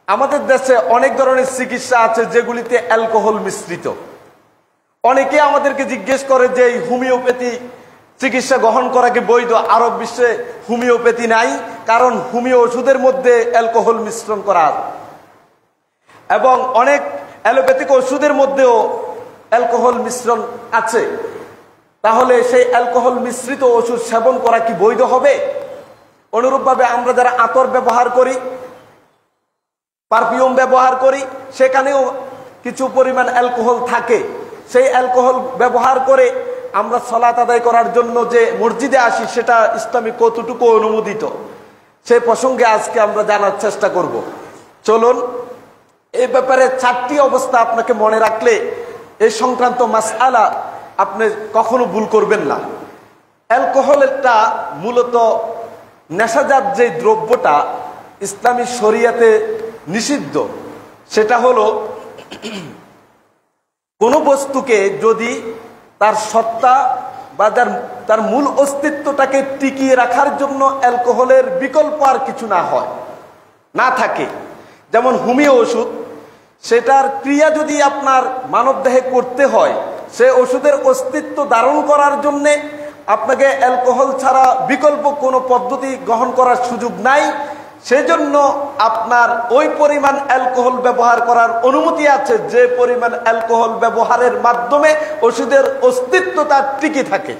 আমাদের দেশে অনেক ধরনের চিকিৎসা আছে যেগুলিতে অ্যালকোহল মিশ্রিত। অনেকে আমাদেরকে জিজ্ঞেস করে যে এই হোমিওপ্যাথি চিকিৎসা গ্রহণ করা কি বৈধ? আরব বিশ্বে হোমিওপ্যাথি নাই, কারণ হোমিও ওষুধের মধ্যে অ্যালকোহল মিশ্রণ করা আছে, এবং অনেক অ্যালোপ্যাথিক ওষুধের মধ্যেও অ্যালকোহল মিশ্রণ আছে। তাহলে সেই অ্যালকোহল মিশ্রিত ওষুধ সেবন করা কি বৈধ হবে? অনুরূপভাবে আমরা যারা আতর ব্যবহার করি, পারফিউম ব্যবহার করি, সেখানেও কিছু পরিমাণ অ্যালকোহল থাকে। সেই অ্যালকোহল ব্যবহার করে আমরা সালাত আদায় করার জন্য যে মসজিদে আসি, সেটা ইসলামে কতটুকু অনুমোদিত, সেই প্রসঙ্গে আজকে আমরা জানার চেষ্টা করব। চলুন, এই ব্যাপারে 4টি অবস্থা আপনাকে মনে রাখলে এই সংক্রান্ত মাসআলা আপনি কখনো ভুল করবেন না। অ্যালকোহল একটা মূলত নেশাজাত যে দ্রব্যটা ইসলামী শরিয়াতে নিষিদ্ধ, সেটা হলো কোনো বস্তুকে যদি তার সত্তা বা তার মূল অস্তিত্বটাকে টিকিয়ে রাখার জন্য অ্যালকোহলের বিকল্প আর কিছু না থাকে। যেমন হোমিও ওষুধ, সেটার ক্রিয়া যদি আপনার মানবদেহে করতে হয়, সে ওষুধের অস্তিত্ব ধারণ করার জন্যে আপনাকে অ্যালকোহল ছাড়া বিকল্প কোনো পদ্ধতি গ্রহণ করার সুযোগ নাই। সেজন্য আপনার ওই পরিমাণ অ্যালকোহল ব্যবহার করার অনুমতি আছে যে পরিমাণ অ্যালকোহল ব্যবহারের মাধ্যমে ওষুধের অস্তিত্ব তার টিকে থাকে।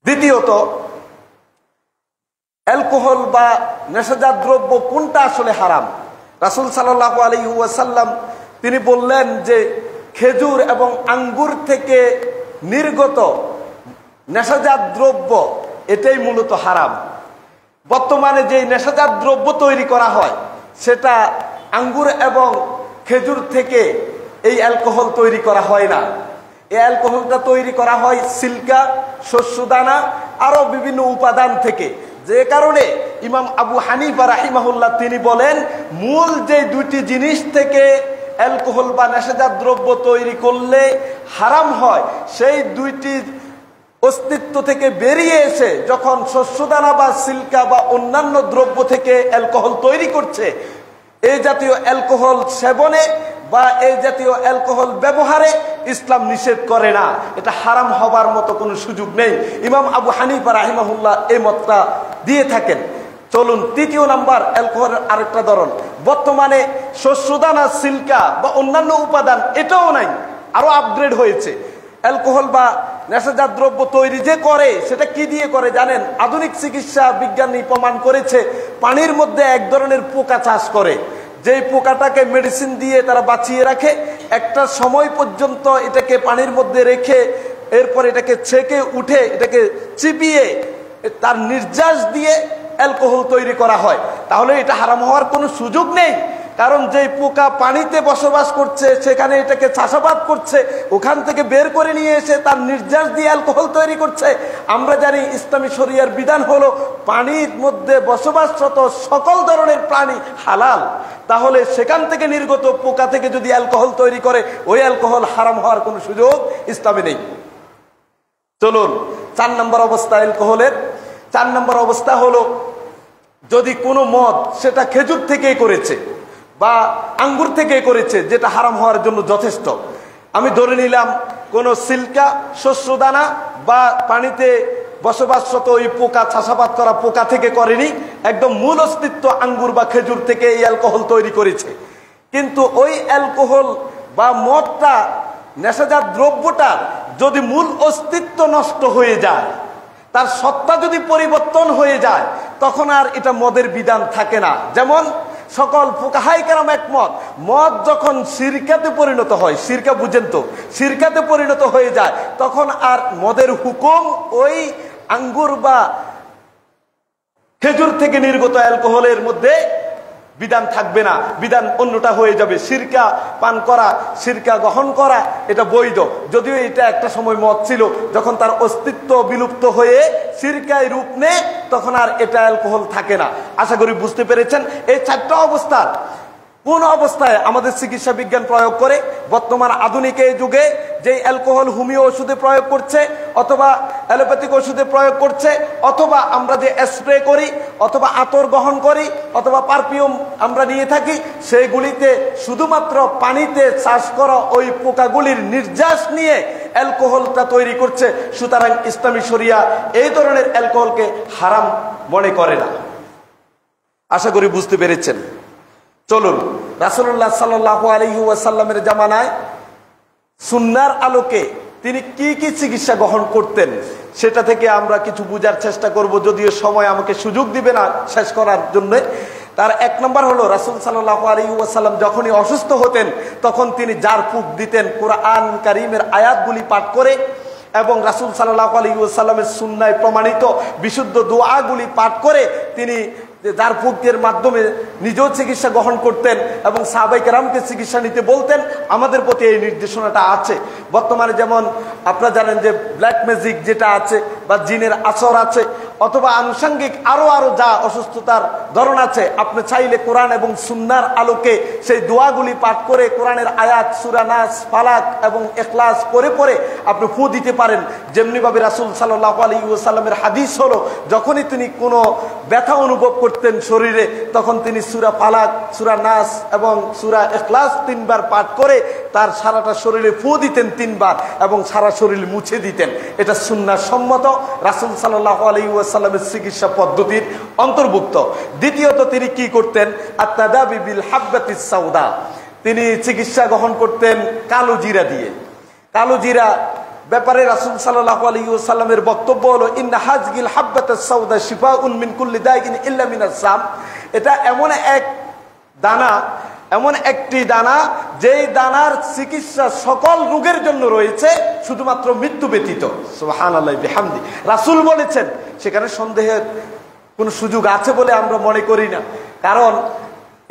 দ্বিতীয়ত, অ্যালকোহল বা নেশাজাত দ্রব্য কোনটা আসলে হারাম? রাসূল সাল্লাল্লাহু আলাইহি ওয়াসাল্লাম তিনি বললেন যে খেজুর এবং আঙ্গুর থেকে নির্গত নেশাজাত দ্রব্য এটাই মূলত হারাম। বর্তমানে যে নেশাজাত দ্রব্য তৈরি করা হয়, সেটা আঙ্গুর এবং খেজুর থেকে এই অ্যালকোহল তৈরি করা হয় না। এই অ্যালকোহলটা তৈরি করা হয় সিল্কা, শস্যদানা, আরো বিভিন্ন উপাদান থেকে। যে কারণে ইমাম আবু হানিফা রাহিমাহুল্লাহ তিনি বলেন, মূল যে দুটি জিনিস থেকে অ্যালকোহল বা নেশাজাত দ্রব্য তৈরি করলে হারাম হয়, সেই দুইটি অস্তিত্ব থেকে বেরিয়ে এসে যখন শস্যদানা বা সিল্কা বা অন্যান্য দ্রব্য থেকে অ্যালকোহল তৈরি করছে, এই জাতীয় অ্যালকোহল সেবনে বা এই জাতীয় অ্যালকোহল ব্যবহারে ইসলাম নিষেধ করে না। এটা হারাম হবার মতো কোনো সুযোগ নেই। ইমাম আবু হানিফা রাহিমাহুল্লাহ এই মতটা দিয়ে থাকেন। চলুন, তৃতীয় নাম্বার অ্যালকোহলের আরেকটা ধরন। বর্তমানে শস্যদানা, সিল্কা বা অন্যান্য উপাদান এটাও নাই, আরো আপগ্রেড হয়েছে। অ্যালকোহল বা নেশাজাত দ্রব্য তৈরি যে করে, সেটা কি দিয়ে করে জানেন? আধুনিক চিকিৎসা বিজ্ঞানী প্রমাণ করেছে, পানির মধ্যে এক ধরনের পোকা চাষ করে, যেই পোকাটাকে মেডিসিন দিয়ে তারা বাঁচিয়ে রাখে। একটা সময় পর্যন্ত এটাকে পানির মধ্যে রেখে এরপর এটাকে ছেঁকে উঠে এটাকে চিবিয়ে তার নির্যাস দিয়ে অ্যালকোহল তৈরি করা হয়। তাহলে এটা হারাম হওয়ার কোনো সুযোগ নেই, কারণ যেই পোকা পানিতে বসবাস করছে, সেখানে এটাকে চাষাবাদ করছে, ওখান থেকে বের করে নিয়ে এসে তার নির্যাস দিয়ে অ্যালকোহল তৈরি করছে। আমরা জানি ইসলামী শরিয়ার বিধান হলো পানির মধ্যে বসবাসরত সকল ধরনের প্রাণী হালাল। তাহলে সেখান থেকে নির্গত পোকা থেকে যদি অ্যালকোহল তৈরি করে, ওই অ্যালকোহল হারাম হওয়ার কোনো সুযোগ ইসলামে নেই। চলুন, 4 নম্বর অবস্থা অ্যালকোহলের। 4 নম্বর অবস্থা হলো, যদি কোনো মদ সেটা খেজুর থেকেই করেছে বা আঙ্গুর থেকে করেছে, যেটা হারাম হওয়ার জন্য যথেষ্ট। আমি ধরে নিলাম কোনো সিল্কা, শস্যদানা বা পানিতে বসবাসরত ওই পোকা, চাষাবাদ করা পোকা থেকে করেনি, একদম মূল অস্তিত্ব আঙ্গুর বা খেজুর থেকে এই অ্যালকোহল তৈরি করেছে। কিন্তু ওই অ্যালকোহল বা মদটা, নেশাজাত দ্রব্যটা যদি মূল অস্তিত্ব নষ্ট হয়ে যায়, তার সত্তা যদি পরিবর্তন হয়ে যায়, তখন আর এটা মদের বিধান থাকে না। যেমন সকল ফুকাহায়ে কেরাম একমত, মদ যখন শিরকাতে পরিণত হয়, শিরকা বুঝেন তো, শিরকাতে পরিণত হয়ে যায়, তখন আর মদের হুকুম ওই আঙ্গুর বা খেজুর থেকে নির্গত অ্যালকোহলের মধ্যে বিধান থাকবে না, বিধান অন্যটা হয়ে যাবে। সিরকা পান করা, সিরকা গ্রহণ করা এটা বৈধ, যদিও এটা একটা সময় মত ছিল, যখন তার অস্তিত্ব বিলুপ্ত হয়ে সিরকায় রূপ নেয় তখন আর এটা অ্যালকোহল থাকে না। আশা করি বুঝতে পেরেছেন। এই চারটা অবস্থার কোন অবস্থায় আমাদের চিকিৎসা বিজ্ঞান প্রয়োগ করে? বর্তমান আধুনিক এই যুগে যে অ্যালকোহল হোমিও ওষুধে প্রয়োগ করছে, অথবা অ্যালোপ্যাথিক ওষুধে প্রয়োগ করছে, অথবা আমরা যে স্প্রে করি, অথবা আতর গ্রহণ করি, অথবা পারফিউম আমরা নিয়ে থাকি, সেগুলিতে শুধুমাত্র পানিতে চাষ করা ওই পোকাগুলির নির্যাস নিয়ে অ্যালকোহলটা তৈরি করছে। সুতরাং ইসলামী শরিয়া এই ধরনের অ্যালকোহলকে হারাম মনে করে না। আশা করি বুঝতে পেরেছেন। চলুন, রাসূলুল্লাহ সাল্লাল্লাহু আলাইহি ওয়াসাল্লামের জামানায় সুন্নাহর আলোকে তিনি কি কি চিকিৎসা গ্রহণ করতেন সেটা থেকে আমরা কিছু বোঝার চেষ্টা করব, যদিও সময় আমাকে সুযোগ দিবে না শেষ করার জন্য। তার এক নম্বর হলো, রাসূল সাল্লাল্লাহু আলাইহি ওয়াসাল্লাম যখনই অসুস্থ হতেন তখন তিনি জারফুক দিতেন কোরআন কারীমের আয়াতগুলি পাঠ করে, এবং রাসূল সাল্লাল্লাহু আলাইহি ওয়াসাল্লামের সুন্নায় প্রমাণিত বিশুদ্ধ দোয়াগুলি পাঠ করে তিনি জারফুকের মাধ্যমে নিজেও চিকিৎসা গ্রহণ করতেন এবং সাহাবায়ে কেরামকে চিকিৎসা নিতে বলতেন। আমাদের প্রতি এই নির্দেশনাটা আছে। বর্তমানে যেমন আপনারা জানেন যে ব্ল্যাক ম্যাজিক যেটা আছে, বা জিনের আসর আছে, অথবা আনুষঙ্গিক আরো যা অসুস্থতার ধরন আছে, আপনি চাইলে কোরআন এবং সুন্নাহর আলোকে সেই দোয়াগুলি পাঠ করে কোরআনের আয়াত, সূরা নাস, ফালাক এবং ইখলাস পড়ে পড়ে আপনি ফু দিতে পারেন। যেমনিভাবে রাসূল সাল্লাল্লাহু আলাইহি ওয়াসাল্লামের হাদিস হলো, যখনই তিনি কোনো ব্যথা অনুভব করতেন শরীরে, তখন তিনি সূরা ফালাক, সূরা নাস এবং সূরা ইখলাস 3 বার পাঠ করে তার সারাটা শরীরে ফু দিতেন 3 বার, এবং সারা শরীর মুছে দিতেন। এটা সুন্নাহ সম্মত, রাসূল সাল্লাল্লাহু আলাইহি ওয়াসাল্লামের চিকিৎসা পদ্ধতির অন্তর্ভুক্ত। দ্বিতীয়ত তিনি কি করতেন? আত-তাদাবি বিল হাব্বাতিস সাউদা, তিনি চিকিৎসা গ্রহণ করতেন কালো জিরা দিয়ে। কালো জিরা ব্যাপারে রাসূল সাল্লাল্লাহু আলাইহি ওয়াসাল্লামের বক্তব্য হলো, ইন্না হাযিল হাব্বাতাস সাউদা শিফাউন মিন কুল্লি দাইন ইল্লা মিনাস সাম। এটা এমন এক দানা, এমন একটি দানা, যেই দানার চিকিৎসা সকল রোগের জন্য রয়েছে, শুধুমাত্র মৃত্যু ব্যতীত। সুবহানাল্লাহি বিহামদি। রাসূল বলেছেন, সেখানে সন্দেহের কোনো সুযোগ আছে বলে আমরা মনে করি না। কারণ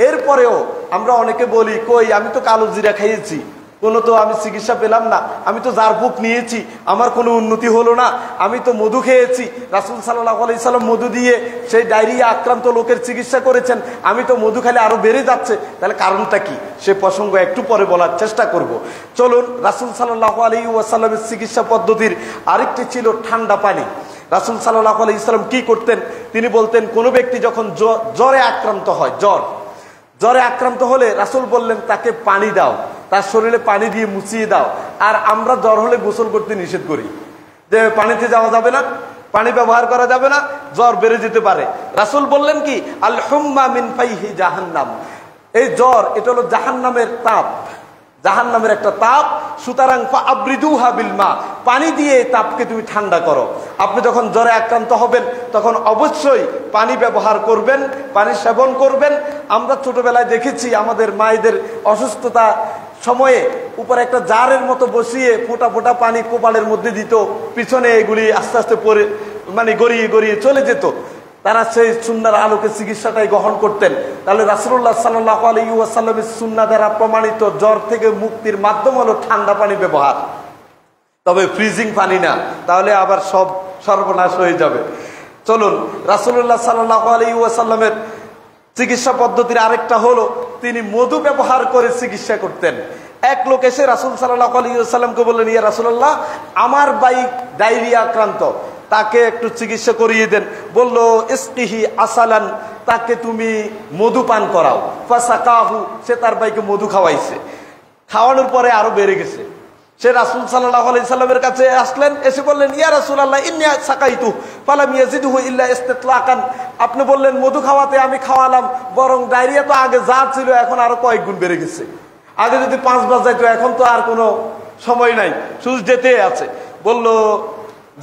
এরপরেও আমরা অনেকে বলি, কই আমি তো কালো জিরা খাইয়েছি, কোনো তো আমি চিকিৎসা পেলাম না, আমি তো জারফুক নিয়েছি, আমার কোনো উন্নতি হলো না, আমি তো মধু খেয়েছি, রাসূল সাল্লাল্লাহু আলাইহি সাল্লাম মধু দিয়ে সেই ডায়রিয়া আক্রান্ত লোকের চিকিৎসা করেছেন, আমি তো মধু খেলে আরো বেড়ে যাচ্ছে, তাহলে কারণটা কি? সে প্রসঙ্গ একটু পরে বলার চেষ্টা করব। চলুন, রাসূল সাল্লাল্লাহু আলাইহি ওয়াসাল্লামের চিকিৎসা পদ্ধতির আরেকটি ছিল ঠান্ডা পানি। রাসূল সাল্লাল্লাহু আলাইহি সাল্লাম কি করতেন? তিনি বলতেন, কোনো ব্যক্তি যখন জ্বরে আক্রান্ত হয়, জ্বরে আক্রান্ত হলে রাসূল বললেন তাকে পানি দাও, তার শরীরে পানি দিয়ে মুছিয়ে দাও। আর আমরা জ্বর হলে গোসল করতে নিষেধ করি, যে পানিতে যাওয়া যাবে না, পানি ব্যবহার করা যাবে না, জ্বর বেড়ে যেতে পারে। রাসূল বললেন কি, আল হুম্মা মিন ফাইহি জাহান্নাম, এই জ্বর এটা হলো জাহান্নামের তাপ, জাহান্নামের একটা তাপ। সুতরাং ফাআবরিদুহা বিল মা, পানি দিয়ে এই তাপকে তুমি ঠান্ডা করো। আপনি যখন জ্বরে আক্রান্ত হবেন তখন অবশ্যই পানি ব্যবহার করবেন, পানি সেবন করবেন। আমরা ছোটবেলায় দেখেছি আমাদের মায়েদের অসুস্থতা সময়ে উপরে একটা জারের মতো বসিয়ে ফোঁটা ফোঁটা পানি কপালের মধ্যে দিত, পিছনে এগুলি আস্তে আস্তে পরে গড়িয়ে গড়িয়ে চলে যেত। তারা সেই সুন্নাহর আলোকে চিকিৎসাটাই গ্রহণ করতেন। তাহলে রাসূলুল্লাহ সাল্লাল্লাহু আলাইহি ওয়াসাল্লামের সুন্নাহ দ্বারা প্রমাণিত জ্বর থেকে মুক্তির মাধ্যম হলো ঠান্ডা পানি ব্যবহার, তবে ফ্রিজিং পানি না, তাহলে আবার সব সর্বনাশ হয়ে যাবে। চলুন, রাসূলুল্লাহ সাল্লাল্লাহু আলাইহি ওয়াসাল্লামের চিকিৎসা পদ্ধতির আরেকটা হলো, তিনি মধু ব্যবহার করে চিকিৎসা করতেন। এক লোক এসে রাসূল সাল্লাল্লাহু আলাইহি ওয়াসাল্লামকে বললেন, ইয়া রাসূলুল্লাহ, আমার ভাই ডায়রিয়া আক্রান্ত, তাকে একটু চিকিৎসা করিয়ে দেন। বলল, ইসকিহি আসালান, তাকে তুমি মধু পান করাও। ফাসাকাহু, সে তার ভাইকে মধু খাওয়াইছে। খাওয়ানোর পরে আরো বেড়ে গেছে। সে রাসূল সাল্লাল্লাহু আলাইহি সাল্লামের কাছে আসলেন, এসে বললেন, ইয়া রাসূলুল্লাহ, ইন্নী সাকাইতু ফালাম ইয়াজিদহু ইল্লা ইসতিতলাকান, আপনি বললেন মধু খাওয়াতে, আমি খাওয়ালাম, বরং ডায়রিয়া তো আগে যা ছিল এখন আরো কয়েক গুণ বেড়ে গেছে। আগে যদি 5 বার যাইতো, এখন তো আর কোনো সময় নাই, শুধু যেতে আছে। বলল,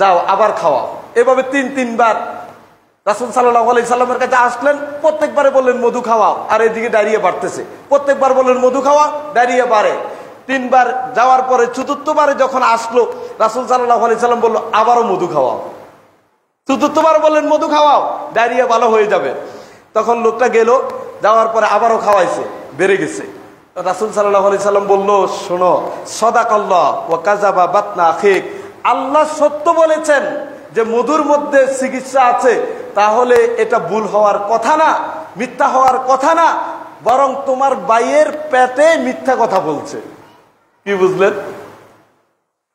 যাও আবার খাওয়াও। এভাবে 3 বার রাসূল সাল্লাল্লাহু আলাইহি সাল্লামের কাছে আসলেন, প্রত্যেকবারে বললেন মধু খাওয়াও, আর এদিকে ডায়রিয়া বাড়তেছে। প্রত্যেকবার বললেন মধু খাওয়া, ডায়রিয়া বাড়ে। 3 বার যাওয়ার পরে ৪র্থবারে যখন আসলো, রাসূল সাল্লাল্লাহু আলাইহি সাল্লাম বলল, আবারও মধু খাওয়াও। ৪র্থবার বললেন মধু খাওয়াও, ডায়রিয়া ভালো হয়ে যাবে। তখন লোকটা গেল, যাওয়ার পরে আবারও খাওয়াইছে, বেড়ে গেছে। রাসূল সাল্লাল্লাহু আলাইহি সাল্লাম বলল, শোনো, সাদাকাল্লাহ ওয়া কাযাবা বাতনা আখিক, আল্লাহ সত্য বলেছেন যে মধুর মধ্যে চিকিৎসা আছে, তাহলে এটা ভুল হওয়ার কথা না, মিথ্যা হওয়ার কথা না, বরং তোমার ভাইয়ের পেটে মিথ্যা কথা বলছে। কি বুঝলেন?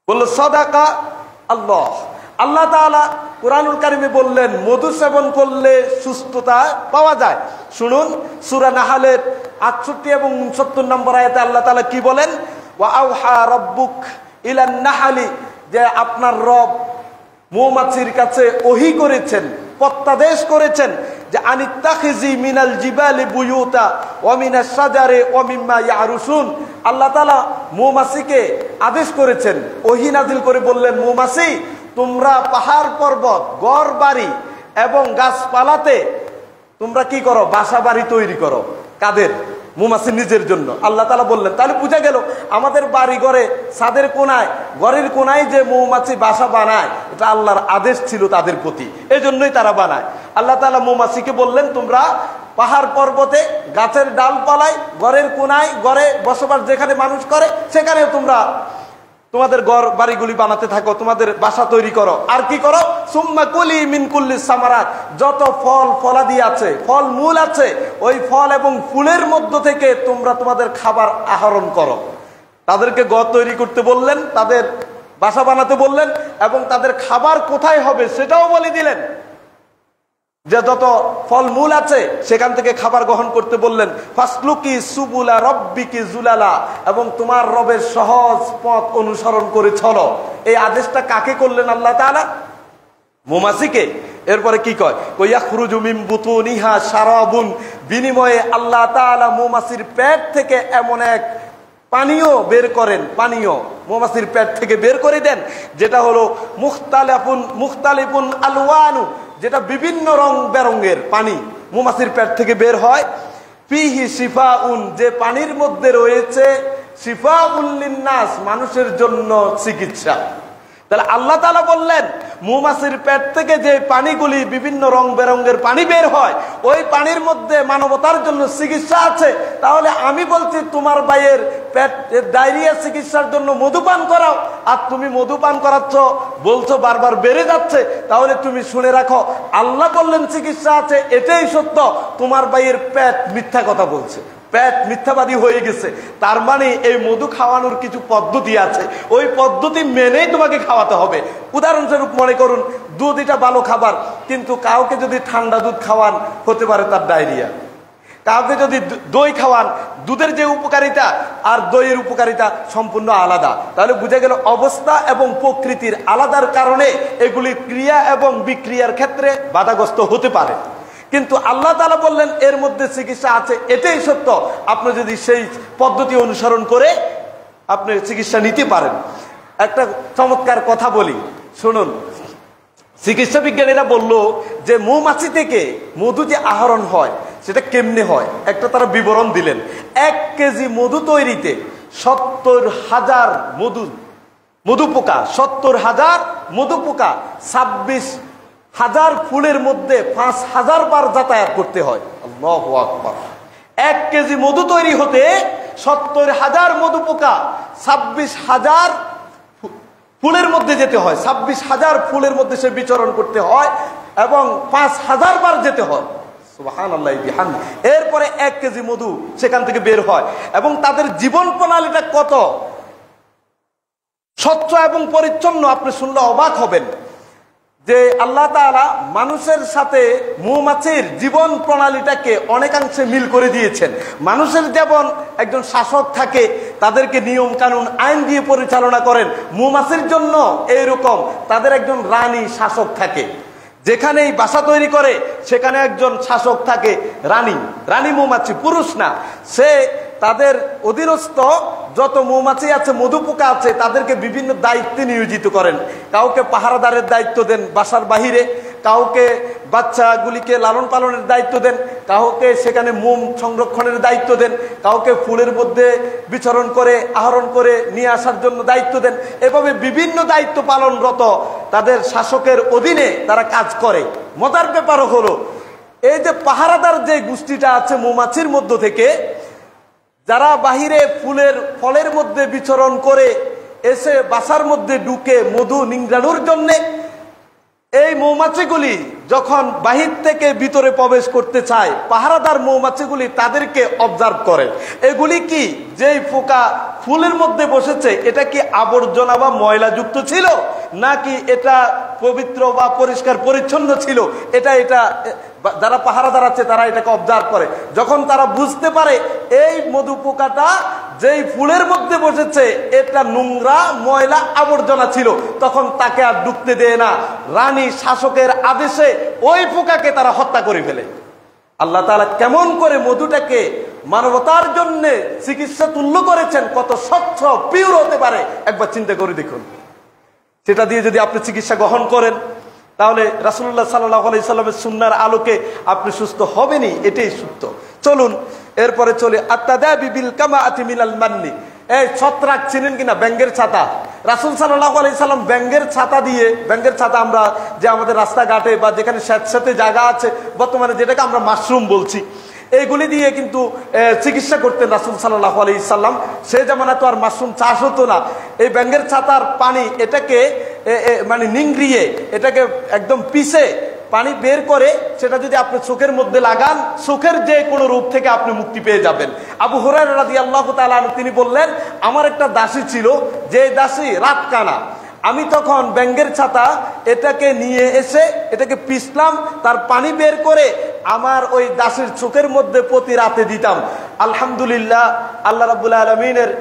বললো সাদাকা আল্লাহ। আল্লাহ তাআলা কুরআনুল কারীমে বললেন মধু সেবন করলে সুস্থতা পাওয়া যায়। শুনুন, সূরা নাহলের ৬৮ এবং ৬৯ নম্বর আয়াতে আল্লাহ তাআলা কি বলেন? ওয়া আওহা রাব্বুক ইলান নাহলি, যে আপনার রব মৌমাছির কাছে ওহী করেছেন, প্রত্যাদেশ করেছেন যে আনিত্তাখিজি মিনাল জিবালি বুয়ুতা ওয়া মিনাশ শাজারি ওয়া মিম্মা ইয়ারুসুন। আল্লাহ তাআলা মৌমাছিকে আদেশ করেছেন, ওহী নাজিল করে বললেন, মৌমাছি তোমরা পাহাড় পর্বত, ঘর বাড়ি এবং গাছপালাতে তোমরা কি করো? বাসা বাড়ি তৈরি করো। কাদের? মৌমাছি নিজের জন্য। আল্লাহ তাআলা বললেন, তাহলে বুঝা গেল আমাদের বাড়ি ঘরে ছাদের কোনায়, ঘরের কোনায় যে মৌমাছি বাসা বানায়, এটা আল্লাহর আদেশ ছিল তাদের প্রতি, এই জন্যই তারা বানায়। আল্লাহ তাআলা মৌমাছিকে বললেন, তোমরা পাহাড় পর্বতে, গাছের ডালপালায়, ঘরের কোনায়, ঘরে বসবাস যেখানে মানুষ করে সেখানে তোমরা তোমাদের ঘর বাড়িগুলি বানাতে থাকো, তোমাদের বাসা তৈরি করো। আর কি করো? সুম্মা কুলি মিন কুল্লি সামারাত, যত ফল ফলাদি আছে, ফল মূল আছে, ওই ফল এবং ফুলের মধ্য থেকে তোমরা তোমাদের খাবার আহরণ করো। তাদেরকে ঘর তৈরি করতে বললেন, তাদের বাসা বানাতে বললেন, এবং তাদের খাবার কোথায় হবে সেটাও বলে দিলেন, যে যত ফল মূল আছে সেখান থেকে খাবার গ্রহণ করতে বললেন। ফাসলুকি সুবুলা রব্বিকি জুলালা, এবং তোমার রবের সহজ পথ অনুসরণ করে চলো। এই আদেশটা কাকে করলেন আল্লাহ তাআলা? মৌমাছিকে। এরপরে কি কয়? ইয়াখরুজু মিন বুতুনিহা শারাবুন, বিনিময়ে আল্লাহ তাআলা মৌমাছির পেট থেকে এমন এক পানীয় বের করেন, পানীয় মৌমাছির পেট থেকে বের করে দেন, যেটা হলো মুখতালিফুন আলওয়ানু, যেটা বিভিন্ন রং বেরঙের পানি মৌমাছির পেট থেকে বের হয়। ফিহি শিফাউন, যে পানির মধ্যে রয়েছে শিফাউন লিন্নাস, মানুষের জন্য চিকিৎসা। তাহলে আল্লাহ তাআলা বললেন মৌমাছির পেট থেকে যে পানিগুলি বিভিন্ন রং বেরঙের পানি বের হয়, ওই পানির মধ্যে মানবতার জন্য চিকিৎসা আছে। তাহলে আমি বলছি তোমার ভাইয়ের পেট ডায়রিয়া চিকিৎসার জন্য মধুপান করাও, আর তুমি মধুপান করাচ্ছ, বলছো বারবার বেড়ে যাচ্ছে। তাহলে তুমি শুনে রাখো, আল্লাহ বললেন চিকিৎসা আছে, এটাই সত্য, তোমার ভাইয়ের পেট মিথ্যা কথা বলছে, পেট মিথ্যাবাদী হয়ে গেছে। তার মানে এই মধু খাওয়ানোর কিছু পদ্ধতি আছে, ওই পদ্ধতি মেনেই তোমাকে খাওয়াতে হবে। উদাহরণস্বরূপ মনে করুন, দুধ এটা ভালো খাবার, কিন্তু কাউকে যদি ঠান্ডা দুধ খাওয়ান, হতে পারে তার ডায়রিয়া। কাউকে যদি দই খাওয়ান, দুধের যে উপকারিতা আর দইয়ের উপকারিতা সম্পূর্ণ আলাদা। তাহলে বুঝা গেল অবস্থা এবং প্রকৃতির আলাদার কারণে এগুলি ক্রিয়া এবং বিক্রিয়ার ক্ষেত্রে বাধাগ্রস্ত হতে পারে। কিন্তু আল্লাহ তাআলা বললেন এর মধ্যে চিকিৎসা আছে, এটাই সত্য। আপনি যদি সেই পদ্ধতি অনুসরণ করে আপনি চিকিৎসা নিতে পারেন। একটা চমৎকার কথা বলি, শুনুন। চিকিৎসা বিজ্ঞানীরা বলল যে মৌমাছি থেকে মধু যে আহরণ হয় সেটা কেমনে হয়, একটা তারা বিবরণ দিলেন। 1 কেজি মধু তৈরিতে 70,000 মধু পোকা, 70,000 মধু পোকা 26,000 ফুলের মধ্যে 5,000 বার যাতায়াত করতে হয়। আল্লাহু আকবার। 1 কেজি মধু তৈরি হতে 70,000 মধু পোকা 26,000 ফুলের মধ্যে যেতে হয়, 26,000 ফুলের মধ্যে সে বিচরণ করতে হয় এবং 5,000 বার যেতে হয়। সুবহানাল্লাহ বিহামদি। এরপরে 1 কেজি মধু সেখান থেকে বের হয়, এবং তাদের জীবন প্রণালীটা কত স্বচ্ছ এবং পরিচ্ছন্ন আপনি শুনলে অবাক হবেন। যে আল্লাহ তাআলা মানুষের সাথে মৌমাছির জীবন প্রণালীটাকে অনেকাংশে মিল করে দিয়েছেন। মানুষের যেমন একজন শাসক থাকে, তাদেরকে নিয়ম কানুন আইন দিয়ে পরিচালনা করেন, মৌমাছির জন্য এইরকম তাদের একজন রানী শাসক থাকে। যেখানেই বাসা তৈরি করে সেখানে একজন শাসক থাকে, রানী মৌমাছি, পুরুষ না। সে তাদের অধীনস্থ যত মৌমাছি আছে, মধু পোকা আছে, তাদেরকে বিভিন্ন দায়িত্বে নিয়োজিত করেন। কাউকে পাহারাদারের দায়িত্ব দেন বাসার বাহিরে, কাউকে বাচ্চাগুলিকে লালন পালনের দায়িত্ব দেন, কাউকে সেখানে মোম সংরক্ষণের দায়িত্ব দেন, কাউকে ফুলের মধ্যে বিচরণ করে আহরণ করে নিয়ে আসার জন্য দায়িত্ব দেন। এভাবে বিভিন্ন দায়িত্ব পালনরত তাদের শাসকের অধীনে তারা কাজ করে। মজার ব্যাপারও হলো এই যে পাহারাদার যে গোষ্ঠীটা আছে মৌমাছির মধ্য থেকে, যারা বাহিরে ফলের মধ্যে বিচরণ করে এসে বাসার মধ্যে ঢুকে মধু নিংড়ানোর জন্য, এই মৌমাছিগুলি যখন বাহির থেকে ভিতরে প্রবেশ করতে চায়, পাহারাদার মৌমাছিগুলি তাদেরকে অবজার্ভ করে। এগুলি কি, যেই পোকা ফুলের মধ্যে বসেছে এটা কি আবর্জনা বা ময়লাযুক্ত ছিল, নাকি এটা পবিত্র বা পরিষ্কার পরিচ্ছন্ন ছিল, এটা যারা পাহারাদার আছে তারা এটাকে অবজার্ভ করে। যখন তারা বুঝতে পারে এই মধু পোকাটা যেই ফুলের মধ্যে বসেছে এটা নোংরা ময়লা আবর্জনা ছিল, তখন তাকে আর ঢুকতে দেয় না। রানী শাসকের আদেশে ওই পোকাকে তারা হত্যা করে ফেলে। আল্লাহ তাআলা কেমন করে মধুটাকে মানবতার জন্য চিকিৎসা তুল্য করেছেন, কত স্বচ্ছ পিওর হতে পারে একবার চিন্তা করে দেখুন। সেটা দিয়ে যদি আপনি চিকিৎসা গ্রহণ করেন, তাহলে রাসূলুল্লাহ সাল্লাল্লাহু আলাইহি সাল্লামের সুন্নাহর আলোকে আপনি সুস্থ হবেনই, এটাই সত্য। চলুন এরপরে চলে আত-তাদাবি বিল কামাআতি মিনাল মান্নি। এই ছত্রাক চিনেন কিনা, ব্যাঙের ছাতা। রাসূল সাল্লাল্লাহু আলাইহি সাল্লাম ব্যাঙের ছাতা দিয়ে, ব্যাঙের ছাতা আমরা যে আমাদের রাস্তাঘাটে বা যেখানে স্যাঁতস্যাঁতে জায়গা আছে, বর্তমানে যেটাকে আমরা মাশরুম বলছি, এইগুলি দিয়ে কিন্তু চিকিৎসা করতেন রাসূল সাল্লাল্লাহু আলাইহি সাল্লাম। সে জামানা তো আর মাশরুম চাষ হতো না। এই ব্যাঙের ছাতার পানি এটাকে মানে নিংড়িয়ে এটাকে একদম পিষে পানি বের করে সেটা যদি আপনি চোখের মধ্যে লাগান, চোখের যে কোনো রোগ থেকে আপনি মুক্তি পেয়ে যাবেন। আবু হুরায়রা রাদিয়াল্লাহু তাআলা আনহু তিনি বললেন, আমার একটা দাসী ছিল, যে দাসী রাতকানা। আমি তখন ব্যাঙের ছাতা এটাকে নিয়ে এসে এটাকে পিষলাম, তার পানি বের করে আমার ওই দাসীর চোখের মধ্যে প্রতি রাতে দিতাম। আলহামদুলিল্লাহ, আল্লাহ রাব্বুল আলামিনের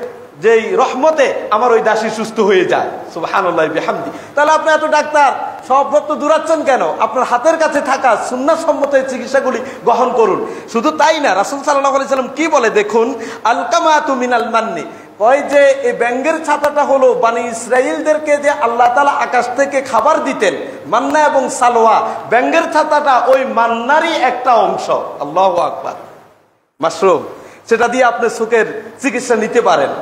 যেই রহমতে আমার ওই দাসী সুস্থ হয়ে যায়। সুবহানাল্লাহি বিহামদি। তাহলে আপনি এত ডাক্তার সব রক্ত দূরাচ্ছেন কেন? আপনার হাতের কাছে থাকা সুন্নাহসম্মত এই চিকিৎসাগুলি গ্রহণ করুন। শুধু তাই না, রাসূল সাল্লাল্লাহু আলাইহি সাল্লাম কি বলে দেখুন, আল কামাতু মিনাল মান্নি। কয় যে এই ব্যাঙের ছাতাটা হলো বনি ইসরাইলদেরকে যে আল্লাহ তাআলা আকাশ থেকে খাবার দিতেন, মান্না এবং সালোয়া, ব্যাঙের ছাতাটা ওই মান্নারই একটা অংশ। আল্লাহু আকবার। মাশরুম, সেটা দিয়ে আপনি চোখের চিকিৎসা নিতে পারেন।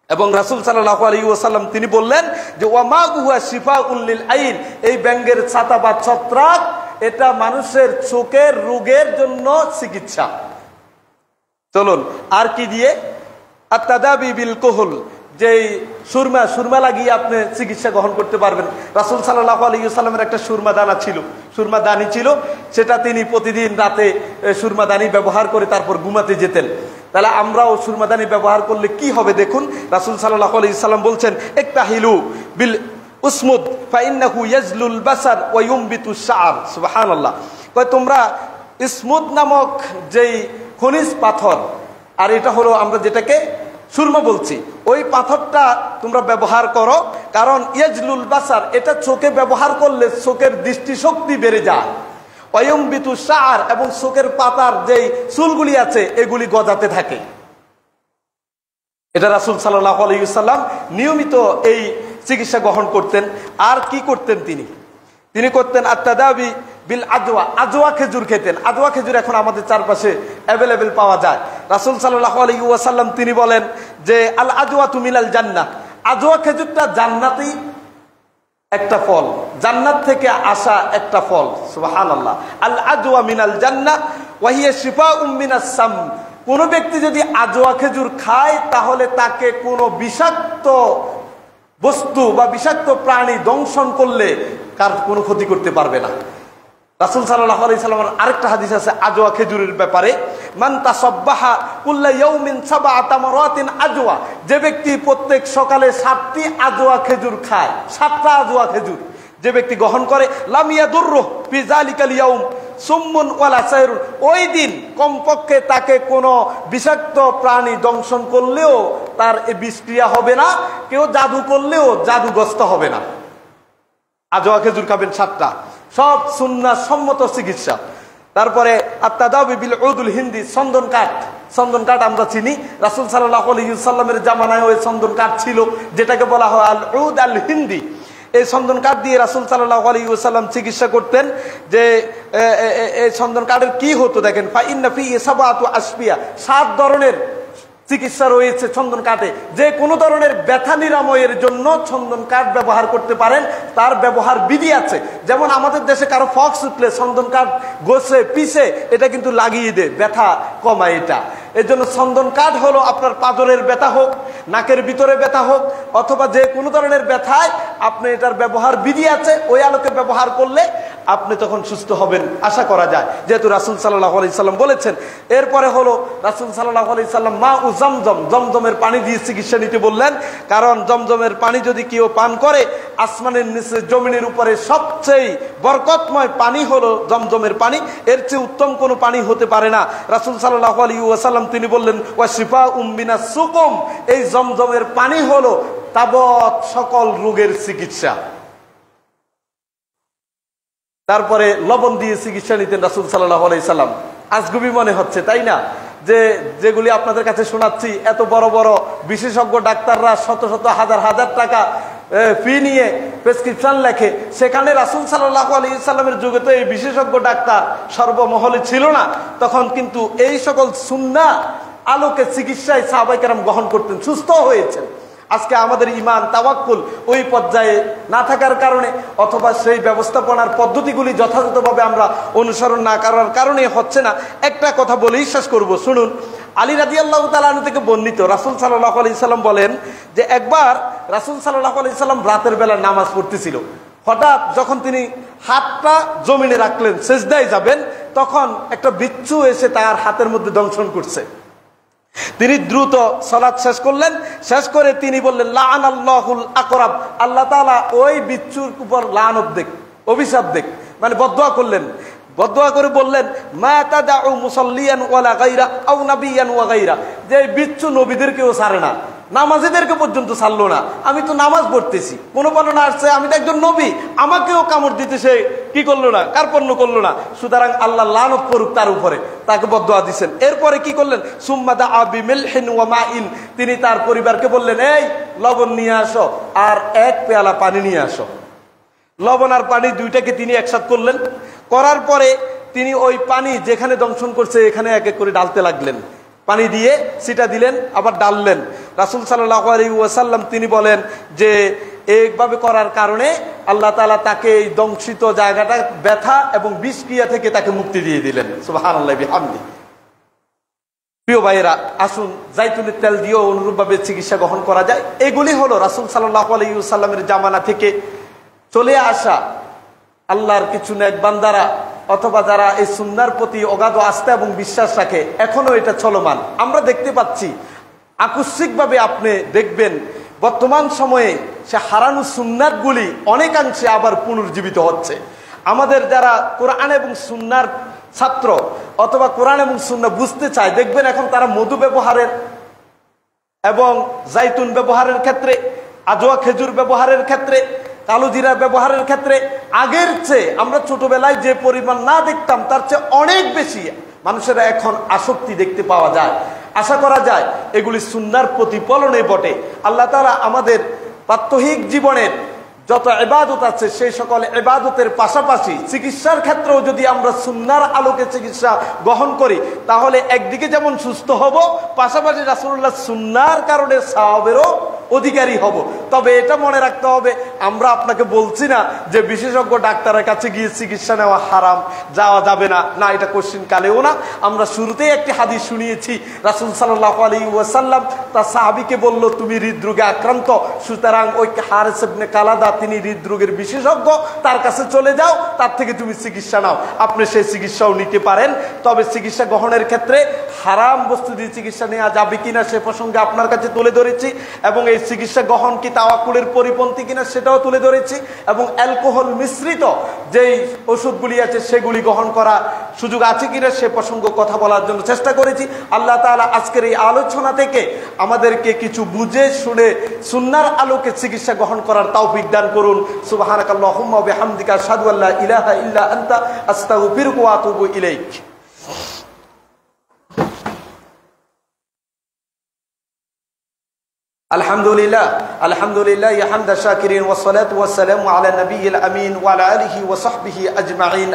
এবং রাসূল সাল্লাল্লাহু আলাইহি ওয়াসাল্লাম তিনি বললেন যে ওয়ামা হুয়া শিফাউল লিল আইন, এই ব্যাঙের ছাতা বা ছত্রাক এটা মানুষের চোখের রোগের জন্য চিকিৎসা। চলুন আর কি দিয়ে, আত-তাদাবি বিল কুহুল, যেই সুরমা লাগিয়ে আপনি চিকিৎসা গ্রহণ করতে পারবেন। রাসূল সাল্লাল্লাহু আলাইহি ওয়াসাল্লামের একটা সুরমাদানি ছিল, সেটা তিনি প্রতিদিন রাতে সুরমাদানি ব্যবহার করে তারপর ঘুমাতে যেতেন। তাহলে আমরাও সুরমাদানি ব্যবহার করলে কি হবে দেখুন। রাসূল সাল্লাল্লাহু আলাইহি সাল্লাম বলছেন, ইকতাহিলু বিল উসমুদ ফাইন্নাহু ইয়াজলুল বাসার ওয়া ইউমবিতুশ শা'r। সুবহানাল্লাহ। কয় তোমরা ইসমুদ নামক যেই খনিজ পাথর, আর এটা হলো আমরা যেটাকে সুরমা বলছি, ওই পাথরটা তোমরা ব্যবহার করো, কারণ ইয়াজলুল বাসার, এটা চোখে ব্যবহার করলে চোখের দৃষ্টিশক্তি বেড়ে যায়। ওয়ায়ুমবিতু শা'r, এবং চোখের পাতার যেই চুলগুলি আছে এগুলি গজাতে থাকে। এটা রাসূল সাল্লাল্লাহু আলাইহি ওয়াসাল্লাম নিয়মিত এই চিকিৎসা গ্রহণ করতেন। আর কি করতেন তিনি করতেন আত-তাদাবি বিল আজওয়া খেজুর খেতেন। আজওয়া খেজুর এখন আমাদের চারপাশে অ্যাভেলেবেল পাওয়া যায়। রাসূল সাল্লাল্লাহু আলাইহি ওয়াসাল্লাম তিনি বলেন যে আল আজওয়াতু মিনাল জান্নাহ, আজওয়া খেজুরটা জান্নাতি একটা ফল, জান্নাত থেকে আসা একটা ফল। সুবহানাল্লাহ। আল আজওয়া মিনাল জান্নাহ ওয়া হিয়া শিফাউম মিনাস সাম। কোন ব্যক্তি যদি আজওয়া খেজুর খায় তাহলে তাকে কোনো বিষাক্ত বস্তু বা বিষাক্ত প্রাণী দংশন করলে কার কোনো ক্ষতি করতে পারবে না। রাসূল সাল্লাল্লাহু আলাইহি সাল্লামের আরেকটা হাদিস আছে আজওয়া খেজুরের ব্যাপারে, মান তাসাব্বাহা কুল্লা ইয়াউমিন সাবআ তামারাতিন আজওয়া, যে ব্যক্তি প্রত্যেক সকালে 7টি আজওয়া খেজুর খায়, 7টা আজওয়া খেজুর যে ব্যক্তি গ্রহণ করে, লাম ইয়াদুররু ফি যালিকাল ইয়াউম সুম্মুন ওয়ালা সাইরুন, ওই দিন কমপক্ষে তাকে কোনো বিষাক্ত প্রাণী দংশন করলেও তার এই বিষক্রিয়া হবে না, কেউ জাদু করলেও জাদুগ্রস্ত হবে না। আজওয়া খেজুর খাবেন 7টা, সব সুন্নাহ সম্মত চিকিৎসা। তারপরে আত-তাদাবি বিল উদুল হিন্দি, চন্দন কাঠ আমরা চিনি। রাসূল সাল্লাল্লাহু আলাইহি ওয়াসাল্লামের জামানায় ওই চন্দন কাঠ ছিল, যেটাকে বলা হয় আল উদ আল হিন্দি। এই চন্দন কাঠ দিয়ে রাসূল সাল্লাল্লাহু আলাইহি ওয়াসাল্লাম চিকিৎসা করতেন। যে এই চন্দন কাঠের কি হতো দেখেন, ফা ইন্না ফি সাবআতু আসফিয়া, 7 ধরনের চিকিৎসা রয়েছে চন্দন কাঠে। যে কোনো ধরনের ব্যথা নিরাময়ের জন্য চন্দন কাঠ ব্যবহার করতে পারেন, তার ব্যবহার বিধি আছে। যেমন আমাদের দেশে কারো ফক্স উঠলে চন্দন কাঠ গোছে পিষে এটা কিন্তু লাগিয়ে দেয়, ব্যথা কমায় এটা। এর জন্য চন্দন কাঠ হলো আপনার পাঁজরের ব্যথা হোক, নাকের ভিতরে ব্যথা হোক, অথবা যে কোনো ধরনের ব্যথায় আপনি এটার ব্যবহার বিধি আছে, ওই আলোকে ব্যবহার করলে আপনি তখন সুস্থ হবেন আশা করা যায়, যেহেতু রাসূল সাল্লাল্লাহু আলাইহি সাল্লাম বলেছেন। এরপরে হলো রাসূল সাল্লাল্লাহু আলাইহি সাল্লাম মা উ জমজম, জমজমের পানি দিয়ে চিকিৎসা নিতে বললেন। কারণ জমজমের পানি যদি কেউ পান করে, আসমানের নিচে জমিনের উপরে সবচেয়ে বরকতময় পানি হলো জমজমের পানি, এর চেয়ে উত্তম কোনো পানি হতে পারে না। রাসূল সাল্লাল্লাহু আলাইহি ওয়াসাল্লাম তিনি বললেন ওয়া শিফাউম মিনাস সুকুম, এই জমজমের পানি হলো তাবৎ সকল রোগের চিকিৎসা। তারপরে লবণ দিয়ে চিকিৎসা নিতেন রাসূল সাল্লাল্লাহু আলাইহি সাল্লাম। আজগুবি মনে হচ্ছে, তাই না, যে যেগুলি আপনাদের কাছে শোনাচ্ছি, এত বড় বড় বিশেষজ্ঞ ডাক্তাররা শত শত হাজার হাজার টাকা ফি নিয়ে প্রেসক্রিপশন লেখে, সেখানে রাসূল সাল্লাল্লাহু আলাইহি সাল্লামের যুগে তো এই বিশেষজ্ঞ ডাক্তার সর্বমহলে ছিল না। তখন কিন্তু এই সকল সুন্নাহ আলোকে চিকিৎসায় সাহাবায়ে কেরাম গ্রহণ করতেন, সুস্থ হয়েছেন। আজকে আমাদের ঈমান তাওয়াক্কুল ওই পর্যায়ে না থাকার কারণে, অথবা সেই ব্যবস্থাপনার পদ্ধতিগুলি যথাযথভাবে আমরা অনুসরণ না করার কারণে হচ্ছে না। একটা কথা বলেই শেষ করব, শুনুন। আলী রাদিয়াল্লাহু তাআলা আনহু থেকে বর্ণিত, রাসূল সাল্লাল্লাহু আলাইহি সাল্লাম বলেন যে একবার রাসূল সাল্লাল্লাহু আলাইহি সাল্লাম রাতের বেলা নামাজ পড়তেছিল। হঠাৎ যখন তিনি হাতটা জমিনে রাখলেন, সিজদায় যাবেন, তখন একটা বিচ্ছু এসে তার হাতের মধ্যে দংশন করছে। তিনি দ্রুত সালাত শেষ করলেন। শেষ করে তিনি বললেন লাআনাল্লাহুল আকরাব, আল্লাহ তাআলা ওই বিচ্ছুর উপর লানত দেখ, অভিশাপ দেখ, মানে বদদুয়া করলেন। বদদুয়া করে বললেন মা তাদাউ মুসাল্লিয়ান ওয়ালা গায়রা আও নাবিয়ান ওয়া গায়রা, যে বিচ্ছু নবীদেরকেও ছাড়ে না, নামাজীদেরকে পর্যন্ত ছাড়লো না। আমি তো নামাজ পড়তেছি, কোনো বর্ণনা আসছে আমি তো একজন নবী, আমাকেও কামড় দিতে সে কি করলো না, কার্পণ্য করলো না, সুতরাং আল্লাহ লানত করুক তার উপরে, তাকে বদদুয়া দিচ্ছেন। এরপরে কি করলেন, সুম্মা দাআ বিমিলহিন ওয়া মাইন, তিনি তার পরিবারকে বললেন এই লবণ নিয়ে আসো আর এক পেয়ালা পানি নিয়ে আসো। লবণ আর পানি দুইটাকে তিনি একসাথে করলেন। করার পরে তিনি ওই পানি যেখানে দংশন করছে এখানে এক এক করে ডালতে লাগলেন, পানি দিয়ে ছিটা দিলেন, আবার ডাললেন। রাসূল সাল্লাল্লাহু আলাইহি ওয়াসাল্লাম তিনি বলেন যে এইভাবে করার কারণে আল্লাহ তাআলা তাকে এই দংশিত জায়গাটা ব্যথা এবং বিষক্রিয়া থেকে তাকে মুক্তি দিয়ে দিলেন। সুবহানাল্লাহি বিহামদি। প্রিয় ভাইয়েরা, আসুন জাইতুনের তেল দিয়েও অনুরূপভাবে চিকিৎসা গ্রহণ করা যায়। এগুলি হলো রাসূল সাল্লাল্লাহু আলাইহি ওয়াসাল্লামের জামানা থেকে চলে আসা আল্লাহর কিছু নেক বান্দারা, অথবা যারা এই সুন্নাহর প্রতি অগাধ আস্থা এবং বিশ্বাস রাখে, এখনো এটা চলমান আমরা দেখতে পাচ্ছি। আকস্মিকভাবে আপনি দেখবেন বর্তমান সময়ে সে হারানো সুন্নাতগুলি অনেকাংশে আবার পুনর্জীবিত হচ্ছে। আমাদের যারা কোরআন এবং সুন্নাহর ছাত্র, অথবা কোরআন এবং সুন্নাহ বুঝতে চায়, দেখবেন এখন তারা মধু ব্যবহারের এবং জাইতুন ব্যবহারের ক্ষেত্রে, আজওয়া খেজুর ব্যবহারের ক্ষেত্রে, কালো জিরা ব্যবহারের ক্ষেত্রে আগের চেয়ে আমরা ছোটবেলায় যে পরিমাণ না দেখতাম তার চেয়ে অনেক বেশি মানুষেরা এখন আসক্তি দেখতে পাওয়া যায়। আশা করা যায় এগুলি সুন্নাহর প্রতিফলনে বটে। আল্লাহ তাআলা আমাদের প্রাত্যহিক জীবনের যত ইবাদত আছে সেই সকল ইবাদতের পাশাপাশি চিকিৎসার ক্ষেত্রেও যদি আমরা সুন্নাহর আলোকে চিকিৎসা গ্রহণ করি, তাহলে একদিকে যেমন সুস্থ হব, পাশাপাশি রাসূলুল্লাহ সুন্নাহর কারণে সওয়াবেরও অধিকারী হব। তবে এটা মনে রাখতে হবে, আমরা আপনাকে বলছি না যে বিশেষজ্ঞ ডাক্তারের কাছে গিয়ে চিকিৎসা নেওয়া হারাম, যাওয়া যাবে না, না, এটা কোশ্চিন কালেও না। আমরা শুরুতেই একটি হাদিস শুনিয়েছি, রাসূল সাল্লাল্লাহু আলাইহি ওয়াসাল্লাম তার সাহাবীকে বলল তুমি হৃদরোগে আক্রান্ত, সুতরাং ওই হারিস ইবনে কালাদা তিনি হৃদরোগের বিশেষজ্ঞ, তার কাছে চলে যাও, তার থেকে তুমি চিকিৎসা নাও। আপনি সেই চিকিৎসাও নিতে পারেন। তবে চিকিৎসা গ্রহণের ক্ষেত্রে হারাম বস্তু দিয়ে চিকিৎসা নেওয়া যাবে কিনা সে প্রসঙ্গে আপনার কাছে তুলে ধরেছি, এবং এই চিকিৎসা গ্রহণ কি তাওয়াক্কুলের পরিপন্থী কিনা সেটাও তুলে ধরেছি, এবং অ্যালকোহল মিশ্রিত যেই ওষুধগুলি আছে সেগুলি গ্রহণ করা সুযোগ আছে কিনা সে প্রসঙ্গ কথা বলার জন্য চেষ্টা করেছি। আল্লাহ তাআলা আজকের এই আলোচনা থেকে আমাদেরকে কিছু বুঝে শুনে সুন্নাহর আলোকে চিকিৎসা গ্রহণ করার তৌফিক দান করুন। সুবহানাকাল্লাহুম্মা ওয়া বিহামদিকা আশহাদু আল্লা ইলাহা ইল্লা আনতা আস্তাগফিরুকা ওয়া আতুবু ইলাইক। আলহামদুলিল্লাহ, আলহামদুলিল্লাহ হামদা শাকিরিন ওয়া সলাতু ওয়া সালামু আলা নবিয়িল আমিন ওয়া আলা আলিহি ওয়া সাহবিহি আজমাইন।